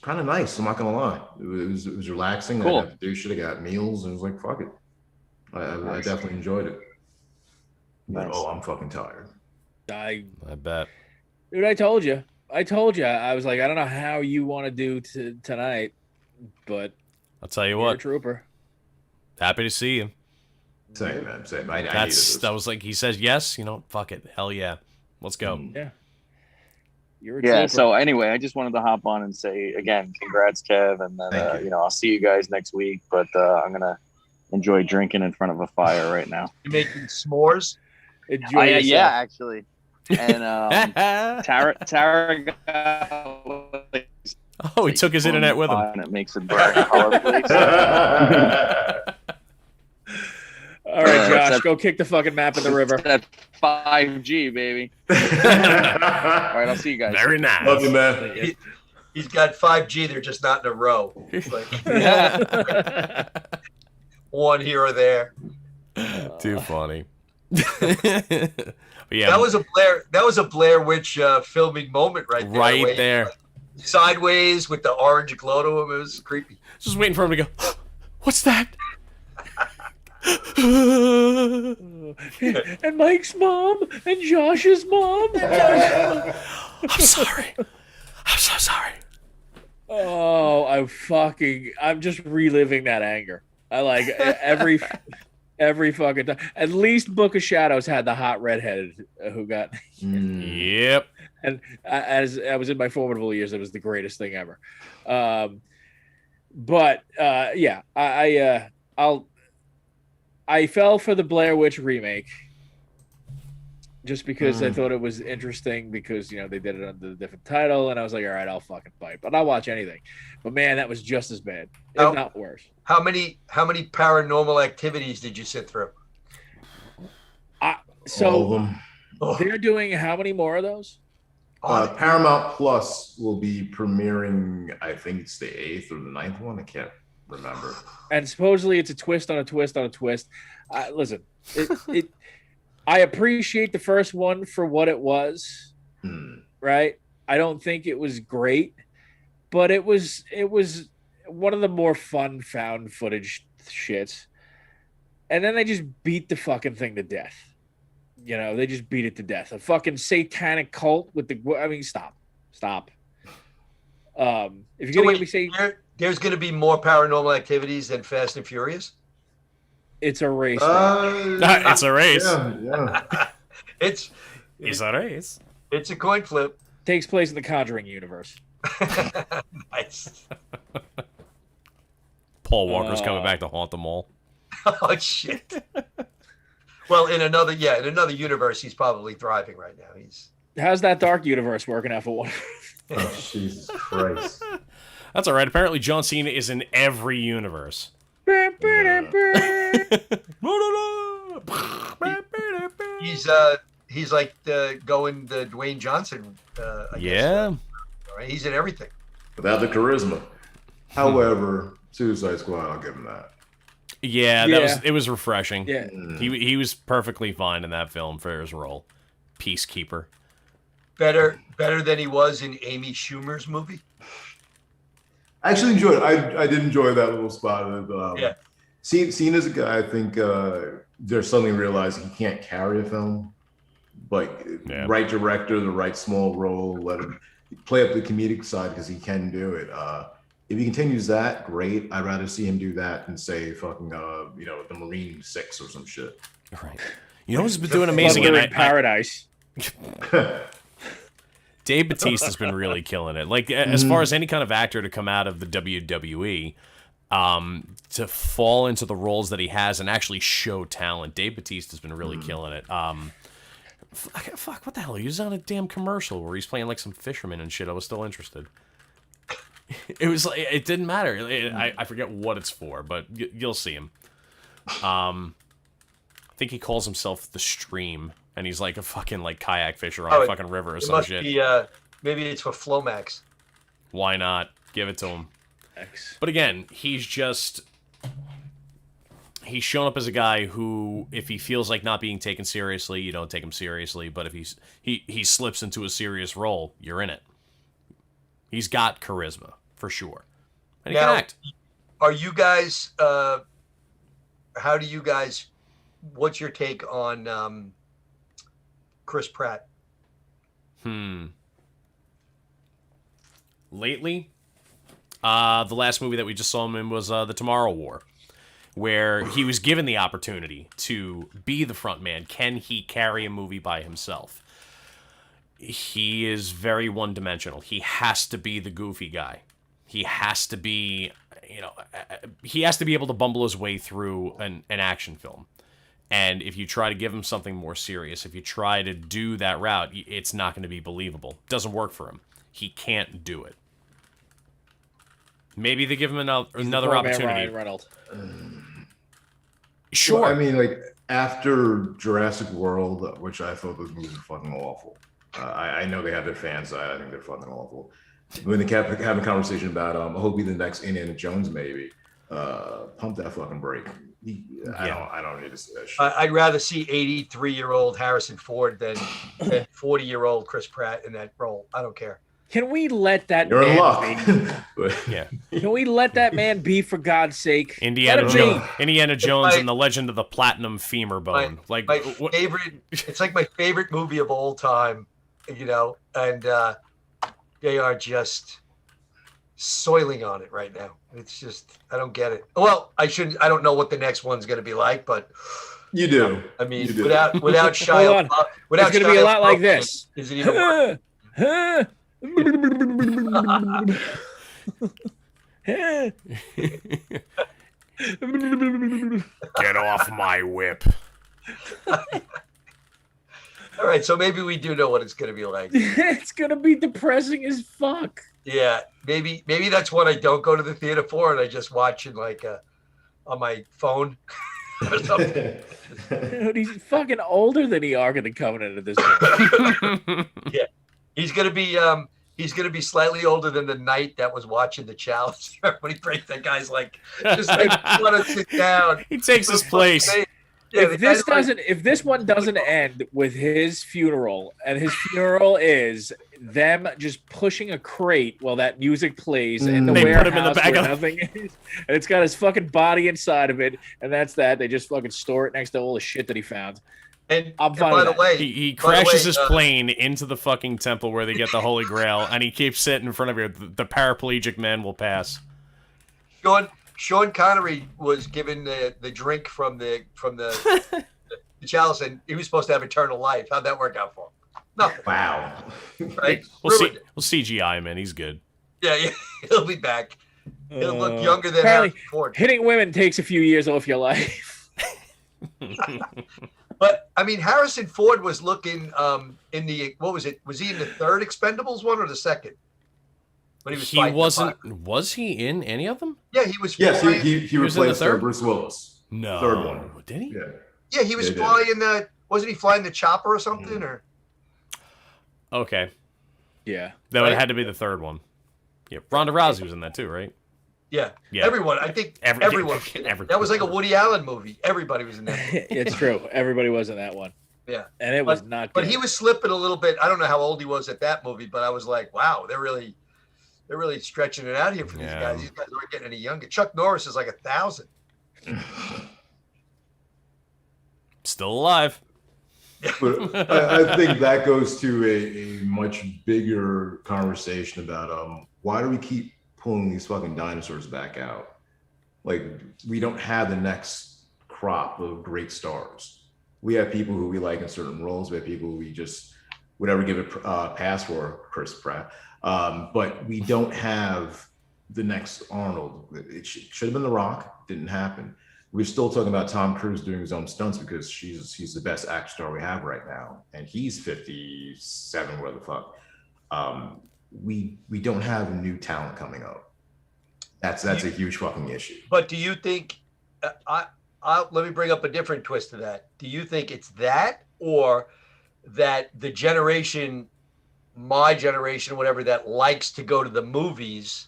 kind of nice. I'm not gonna lie, it was relaxing. Cool. I didn't have to do shit. I got meals, and it was like, fuck it. I definitely enjoyed it. Nice. Oh, I'm fucking tired. I bet. Dude, I told you. I was like, I don't know how you want to do tonight, but I'll tell you you're what. a trooper. Happy to see you. Same, man. Same. That was like he says yes. Fuck it. Hell yeah. Let's go. Yeah. You're a trooper. So anyway, I just wanted to hop on and say again, congrats, Kev, and then I'll see you guys next week. But I'm gonna enjoy drinking in front of a fire right now. You're making s'mores? Yeah, actually. And Tara got, oh, he took his internet with him. And it makes it bright color, please. All right, Josh, go kick the fucking map in the river. That 5G, baby. All right, I'll see you guys. Very nice. Love you, man. He's got 5G. They're just not in a row. Like, one here or there. Too funny. Yeah, that was a Blair Witch filming moment right there. Right there. Like, sideways with the orange glow to him. It was creepy. Just waiting for him to go, what's that? And Mike's mom and Josh's mom. I'm sorry. I'm so sorry. Oh, I'm just reliving that anger. I like every fucking time. At least Book of Shadows had the hot redheaded who got. Yep. And as I was in my formidable years, it was the greatest thing ever. But yeah, I fell for the Blair Witch remake just because I thought it was interesting because, you know, they did it under a different title, and I was like, all right, I'll fucking bite. But I'll watch anything. But man, that was just as bad, if not worse. How many Paranormal Activities did you sit through? All of them. They're doing how many more of those? Paramount Plus will be premiering, I think it's the 8th or the 9th one. I can't remember. And supposedly it's a twist on a twist on a twist. Listen, I appreciate the first one for what it was, right? I don't think it was great, but it was one of the more fun found footage shits. And then they just beat the fucking thing to death. You know, they just beat it to death. A fucking satanic cult with stop. If you're going to say there's going to be more Paranormal Activities than Fast and Furious. It's a race. It's a race. Yeah. It's a race. It's a coin flip. Takes place in the Conjuring universe. Nice. Paul Walker's coming back to haunt them all. Oh shit. Well, in another universe, he's probably thriving right now. How's that dark universe working out for one? Oh, Jesus Christ. That's all right. Apparently, John Cena is in every universe. He's like going the Dwayne Johnson. I guess. Right? He's in everything. Without the charisma. However, Suicide Squad, I'll give him that. Yeah, it was refreshing. Yeah. He was perfectly fine in that film for his role. Peacekeeper. Better than he was in Amy Schumer's movie. I actually enjoyed it. I did enjoy that little spot of it. Yeah. Seen as a guy, I think they're suddenly realizing he can't carry a film. But right director, the right small role, let him play up the comedic side because he can do it. If he continues that, great. I'd rather see him do that than say fucking the Marine 6 or some shit. Right. You know who's been doing amazing in Paradise. Dave Bautista's been really killing it. Like as far as any kind of actor to come out of the WWE, to fall into the roles that he has and actually show talent, Dave Bautista's been really killing it. Fuck, what the hell? He was on a damn commercial where he's playing like some fisherman and shit. I was still interested. It was like it didn't matter. I forget what it's for, but you'll see him. I think he calls himself the Stream, and he's like a fucking like kayak fisher on a fucking river or some shit. Maybe it's for Flomax. Why not? Give it to him. But again, he's shown up as a guy who, if he feels like not being taken seriously, you don't take him seriously. But if he slips into a serious role, you're in it. He's got charisma for sure, and he can act. Are you guys? How do you guys? What's your take on Chris Pratt? Lately, the last movie that we just saw him in was The Tomorrow War, where he was given the opportunity to be the front man. Can he carry a movie by himself? He is very one-dimensional. He has to be the goofy guy. He has to be, he has to be able to bumble his way through an action film. And if you try to give him something more serious, if you try to do that route, it's not going to be believable. It doesn't work for him. He can't do it. Maybe they give him another opportunity. Sure. Well, I mean, like, after Jurassic World, which I thought those movies were fucking awful. I know they have their fans. I think they're fucking awful. When they kept having a conversation about, I hope he'll be the next Indiana Jones, maybe. Pump that fucking brake. I don't need to see that shit. I'd rather see 83-year-old Harrison Ford than 40-year-old Chris Pratt in that role. I don't care. Can we let that You're in man luck. be? Yeah. Can we let that man be, for God's sake? Indiana Let him Jones be. and the Legend of the Platinum Femur Bone. My favorite. It's like my favorite movie of all time, you know, and they are just soiling on it right now. It's just, I don't get it. Well, I don't know what the next one's going to be like, but you do. I mean, You do. without Hold Shia, on. without It's going to be a Shia lot like LaBeouf, this. Is it even worse? Get off my whip. All right, so maybe we do know what it's going to be like. It's going to be depressing as fuck. Yeah, maybe that's one I don't go to the theater for, and I just watch it like on my phone or something. Dude, he's fucking older than the Ark of the Covenant at this point. Yeah, he's gonna be slightly older than the knight that was watching the challenge. When he breaks, that guy's like, just like, want to sit down. He takes his place. Yeah, if this one doesn't end with his funeral, and his funeral is them just pushing a crate while that music plays in the They warehouse put him in the back where of- nothing is, and it's got his fucking body inside of it, and that's that. They just fucking store it next to all the shit that he found. And I'm fine by with the that. way, He by the way, crashes his plane into the fucking temple where they get the Holy Grail, and he keeps sitting in front of her. The paraplegic man will pass. Sean Connery was given the drink from the chalice, and he was supposed to have eternal life. How'd that work out for him? Nothing. Wow. Right? We'll CGI him in. He's good. Yeah, he'll be back. He'll look younger than apparently, Harrison Ford. hitting women takes a few years off your life. But I mean, Harrison Ford was looking in the, what was it? Was he in the third Expendables one or the second? When he was fighting the wasn't. Buck? Was he in any of them? Yeah, he was. Yes, flying- he was in the replaced third? Bruce Willis. No. Third one. Did he? Yeah. Yeah, he was They did. flying the. Wasn't he flying the chopper or something? Or Okay. Yeah. That Right? had to be the third one. Yeah. Ronda Rousey was in that too, right? yeah, Yeah. everyone. I think everyone. That was like a Woody Allen movie. Everybody was in that. It's true. Everybody was in that one. Yeah, And it was not But good. he was slipping a little bit. I don't know how old he was at that movie, but I was like, wow, they're really stretching it out here for these Yeah. guys. These guys aren't getting any younger. Chuck Norris is like 1,000. Still alive. But I think that goes to a much bigger conversation about why do we keep pulling these fucking dinosaurs back out? Like, we don't have the next crop of great stars. We have people who we like in certain roles. We have people who we just would ever give a pass for, Chris Pratt. But we don't have the next Arnold. It should have been The Rock. Didn't happen. We're still talking about Tom Cruise doing his own stunts because he's the best action star we have right now, and he's 57, whatever the fuck. We don't have new talent coming up. That's a huge fucking issue. But do you think? Let me bring up a different twist to that. Do you think it's that, or that the generation, my generation, whatever, that likes to go to the movies,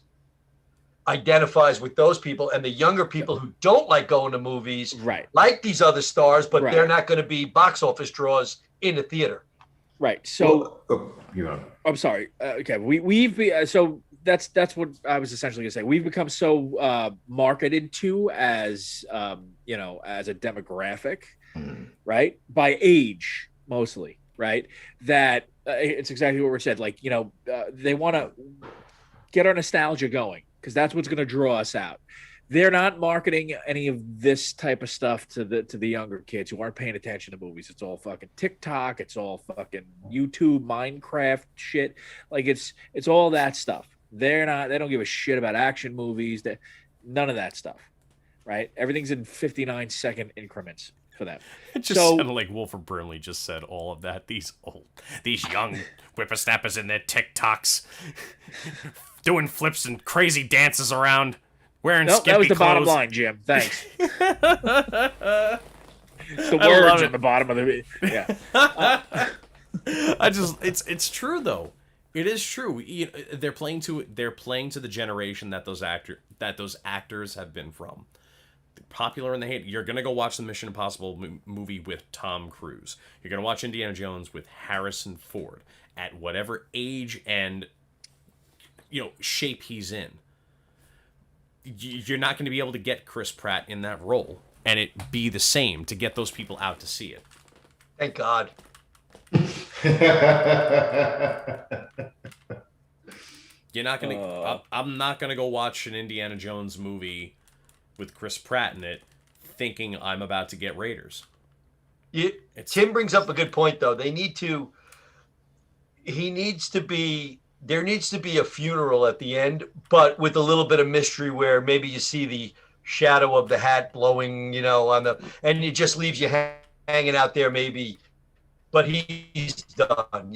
identifies with those people, and the younger people who don't like going to movies, right, like these other stars, but Right. they're not going to be box office draws in the theater? Right. So you know, I'm sorry. Okay, we've so that's what I was essentially gonna say. We've become so marketed to as as a demographic, right? By age mostly, right? That it's exactly what we said. Like they want to get our nostalgia going because that's what's gonna draw us out. They're not marketing any of this type of stuff to the younger kids who aren't paying attention to movies. It's all fucking TikTok. It's all fucking YouTube, Minecraft shit. Like it's all that stuff. They don't give a shit about action movies. None of that stuff, right? Everything's in 59-second increments for them. It just sounded like Wilford Brimley just said all of that. These young whippersnappers in their TikToks doing flips and crazy dances around. Wearing nope, that was the clothes. bottom line, Jim. Thanks. It's the I words love at the bottom of the yeah. It's true though. It is true. They're playing to the generation that those actors have been from. popular and they hate. You're gonna go watch the Mission Impossible movie with Tom Cruise. You're gonna watch Indiana Jones with Harrison Ford at whatever age and shape he's in. You're not going to be able to get Chris Pratt in that role and it be the same to get those people out to see it. Thank God. You're not going to. I'm not going to go watch an Indiana Jones movie with Chris Pratt in it, thinking I'm about to get Raiders. Tim brings up a good point, though. There needs to be a funeral at the end, but with a little bit of mystery where maybe you see the shadow of the hat blowing, and it just leaves you hanging out there maybe, but he's done,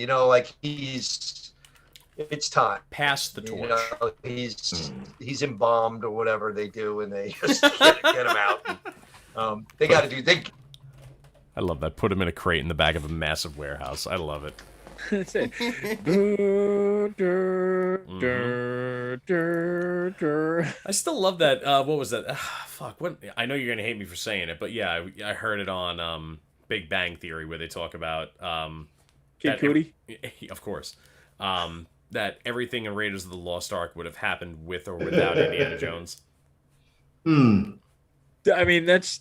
it's time. Pass the torch. He's embalmed or whatever they do, and they just get him out. They got to do. I love that. Put him in a crate in the back of a massive warehouse. I love it. That's it. I still love that. What was that? Fuck. What? I know you're gonna hate me for saying it, but yeah, I heard it on Big Bang Theory where they talk about Kid Cudi. Of course. That everything in Raiders of the Lost Ark would have happened with or without Indiana Jones. I mean, that's.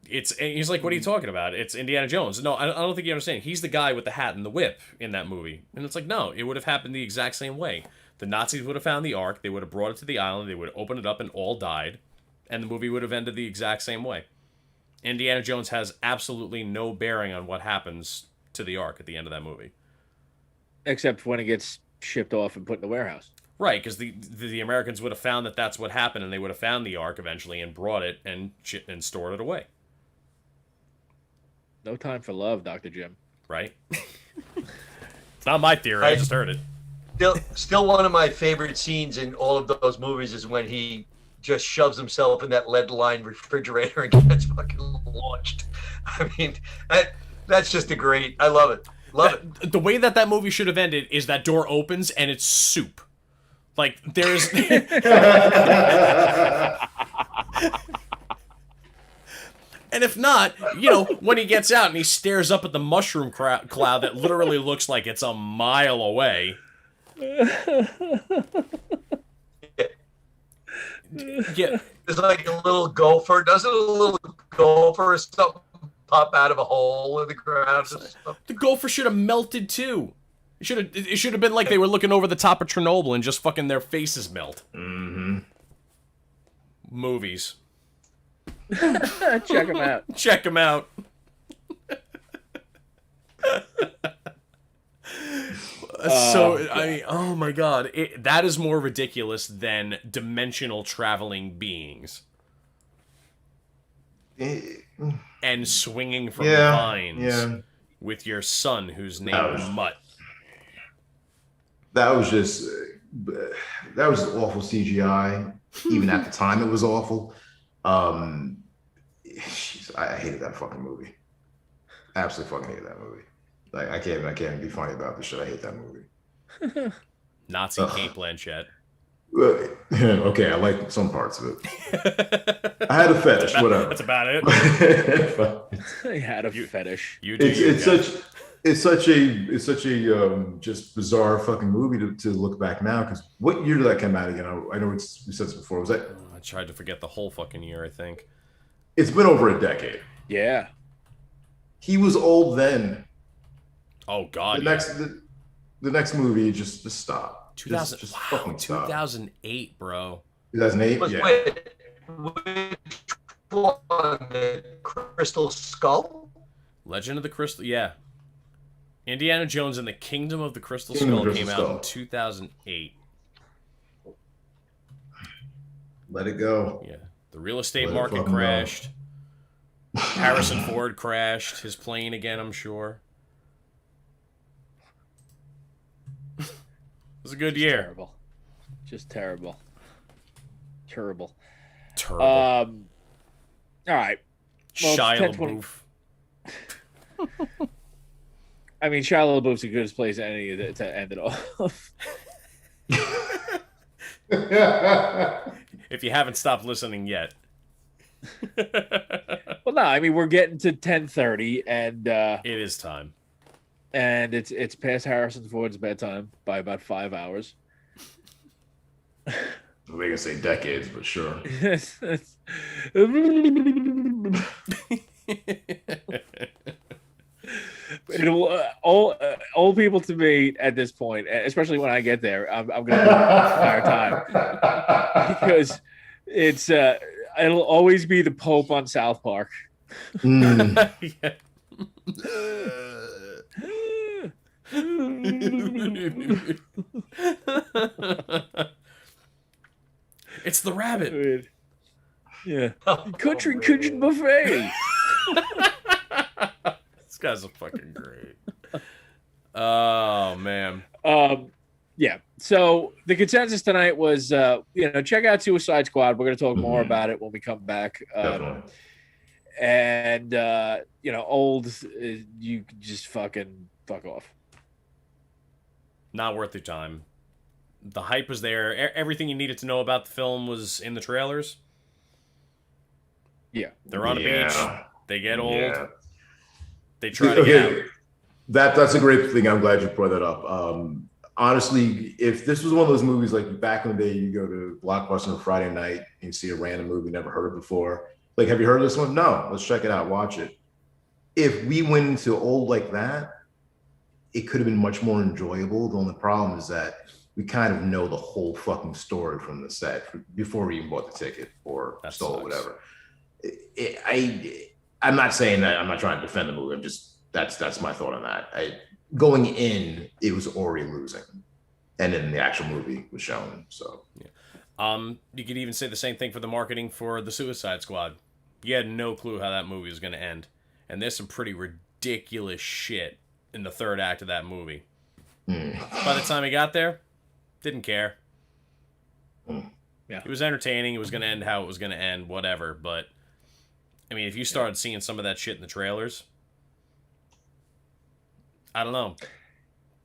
He's like, what are you talking about? It's Indiana Jones. No, I don't think you understand. He's the guy with the hat and the whip in that movie. And it's like, no, it would have happened the exact same way. The Nazis would have found the Ark. They would have brought it to the island. They would have opened it up and all died. And the movie would have ended the exact same way. Indiana Jones has absolutely no bearing on what happens to the Ark at the end of that movie. Except when it gets shipped off and put in the warehouse. Right, because the Americans would have found that that's what happened, and they would have found the Ark eventually and brought it and stored it away. No time for love, Dr. Jim. Right? It's not my theory. I just heard it. Still one of my favorite scenes in all of those movies is when he just shoves himself in that lead-lined refrigerator and gets fucking launched. I mean, that's just a great... I love it. Love it. The way that movie should have ended is that door opens and it's soup. Like, there's... And if not, when he gets out and he stares up at the mushroom cloud that literally looks like it's a mile away. Yeah. There's like a little gopher. Doesn't a little gopher or something pop out of a hole in the ground? The gopher should have melted too. It should have been like they were looking over the top of Chernobyl and just fucking their faces melt. Mm-hmm. Movies. Check them out. Check them out. I mean, oh my god, that is more ridiculous than dimensional traveling beings and swinging from vines with your son, whose name is Mutt. That was awful CGI. Even at the time, it was awful. I hated that fucking movie. Absolutely fucking hated that movie. Like I can't even be funny about this shit. I hate that movie. Nazi Kate Blanchett. Okay, I like some parts of it. I had a fetish, whatever. That's about it. I had a fetish. It's such a just bizarre fucking movie to look back now. Because what year did that come out again? I know we said this before. Was that? I tried to forget the whole fucking year. I think it's been over a decade. Yeah, he was old then. Oh god. The next movie just stop. 2000. Just wow, fucking stop. 2008, bro. 2008. Yeah. Which one? The Crystal Skull? Legend of the Crystal. Yeah. Indiana Jones and the Kingdom of the Crystal Skull came out in 2008. Let it go. Yeah. The real estate market crashed. Harrison Ford crashed his plane again, I'm sure. It was a good year. Terrible. Just terrible. Terrible. All right. Well, Shia LaBeouf. I mean, Shia LaBeouf's the goodest place to end it off. If you haven't stopped listening yet. Well, no, I mean we're getting to 10:30, and it is time, and it's past Harrison Ford's bedtime by about 5 hours. We're gonna say decades, but sure. It'll old people to me at this point, especially when I get there, I'm gonna do it the entire time because it's it'll always be the Pope on South Park. It's the rabbit. Yeah, country kitchen buffet. This guy's a fucking great. Oh man. Yeah. So the consensus tonight was, check out Suicide Squad. We're going to talk more about it when we come back. And old, you just fucking fuck off. Not worth your time. The hype was there. Everything you needed to know about the film was in the trailers. Yeah. They're on a beach. They get old. Yeah. They try to get out. That's a great thing. I'm glad you brought that up. Honestly, if this was one of those movies like back in the day, you go to Blockbuster on Friday night and you see a random movie never heard of before. Like, have you heard of this one? No, let's check it out, watch it. If we went into old like that, it could have been much more enjoyable. The only problem is that we kind of know the whole fucking story from the set before we even bought the ticket or stole it, whatever. I'm not saying that. I'm not trying to defend the movie. I'm just that's my thought on that. Going in, it was already losing, and then the actual movie was shown. So, you could even say the same thing for the marketing for the Suicide Squad. You had no clue how that movie was going to end, and there's some pretty ridiculous shit in the third act of that movie. By the time he got there, didn't care. Yeah, it was entertaining. It was going to end how it was going to end, whatever. But I mean, if you started seeing some of that shit in the trailers, I don't know.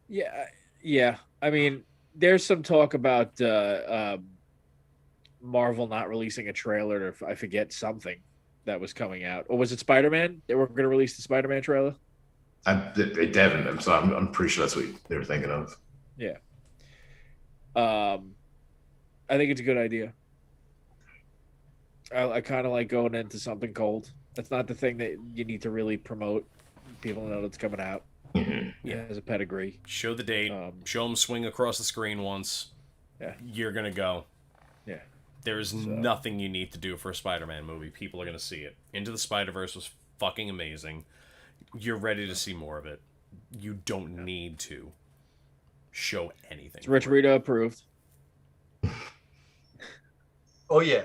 Yeah. I mean, there's some talk about Marvel not releasing a trailer, or I forget something that was coming out. Or was it Spider-Man? They were going to release the Spider-Man trailer? They haven't. So I'm pretty sure that's what they were thinking of. Yeah. I think it's a good idea. I kind of like going into something cold. That's not the thing that you need to really promote. People know it's coming out. Yeah, as a pedigree. Show the date. Show them swing across the screen once. Yeah, you're gonna go. Yeah, there's nothing you need to do for a Spider-Man movie. People are gonna see it. Into the Spider-Verse was fucking amazing. You're ready to see more of it. You don't need to show anything. It's Rich Rita approved. Oh yeah.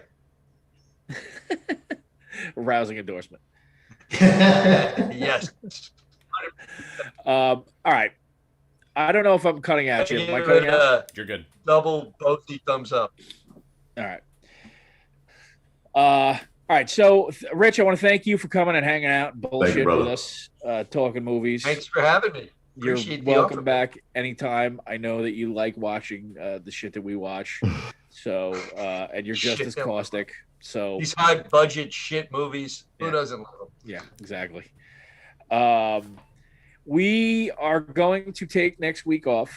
Rousing endorsement. Yes. All right. I don't know if I'm cutting out you. Am I cutting out? You're good. Double boasty thumbs up. All right. All right. So, Rich, I want to thank you for coming and hanging out and bullshit with us, talking movies. Thanks for having me. You're welcome back anytime. I know that you like watching the shit that we watch. So, and you're just as caustic. So these high budget shit movies, who doesn't love them? Yeah, exactly. We are going to take next week off,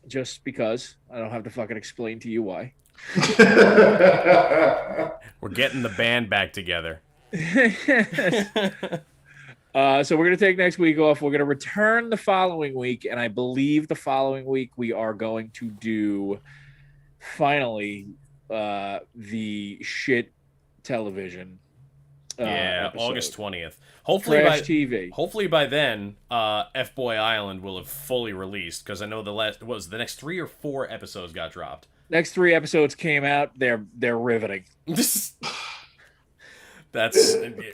just because I don't have to fucking explain to you why. We're getting the band back together. So we're going to take next week off. We're going to return the following week, and I believe the following week we are going to do finally the shit television. Episode. August 20th. Hopefully by then, F-Boy Island will have fully released, because I know the next 3 or 4 episodes got dropped. Next 3 episodes came out. They're riveting.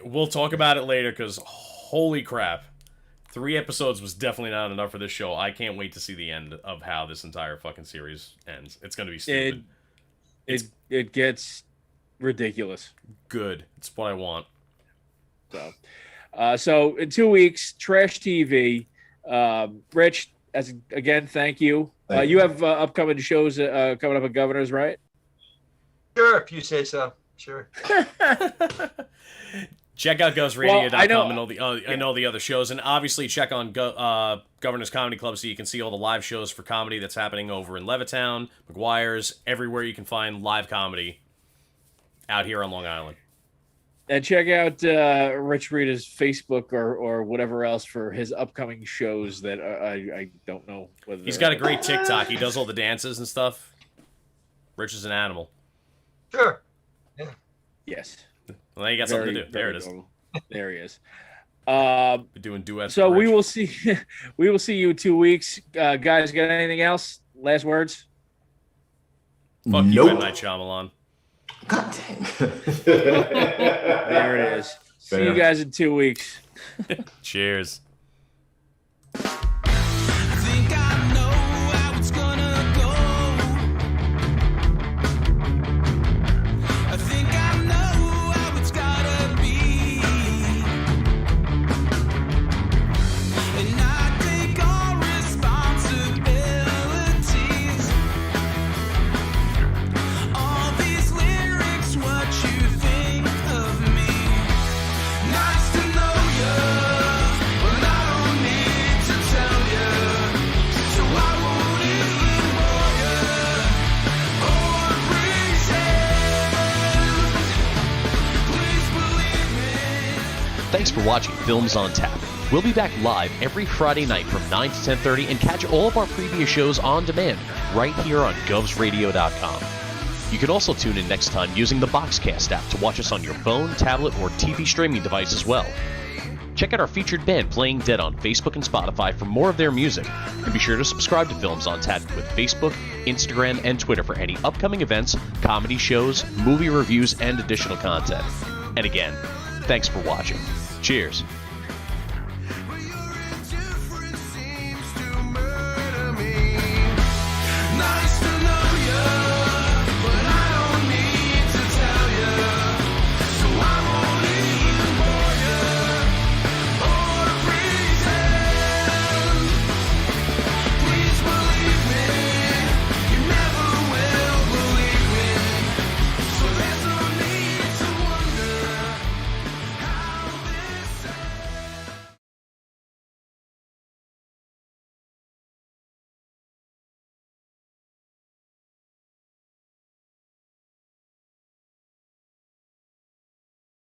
We'll talk about it later, because holy crap, 3 episodes was definitely not enough for this show. I can't wait to see the end of how this entire fucking series ends. It's going to be stupid. It gets ridiculous. Good. It's what I want. So in 2 weeks, Trash TV. Rich, again, thank you. You have upcoming shows coming up at Governor's, right? Sure, if you say so. Sure. Check out GovsRadio.com Well, and all the other shows, and obviously check on Governor's Comedy Club so you can see all the live shows for comedy that's happening over in Levittown, McGuire's, everywhere you can find live comedy out here on Long Island. And check out Rich Rita's Facebook or whatever else for his upcoming shows that I don't know whether He's got a great TikTok. He does all the dances and stuff. Rich is an animal. Sure. Yeah. Yes. Well, now you got something to do. There it is. There he is. Doing duets. So we will see. We will see you in 2 weeks, guys. Got anything else? Last words? Fuck you, M. Night Shyamalan. God dang. There it is. See you guys in 2 weeks. Cheers. Thanks for watching Films on Tap. We'll be back live every Friday night from 9 to 10:30 and catch all of our previous shows on demand right here on govsradio.com. You can also tune in next time using the Boxcast app to watch us on your phone, tablet, or TV streaming device as well. Check out our featured band Playing Dead on Facebook and Spotify for more of their music. And be sure to subscribe to Films on Tap with Facebook, Instagram, and Twitter for any upcoming events, comedy shows, movie reviews, and additional content. And again, thanks for watching. Cheers.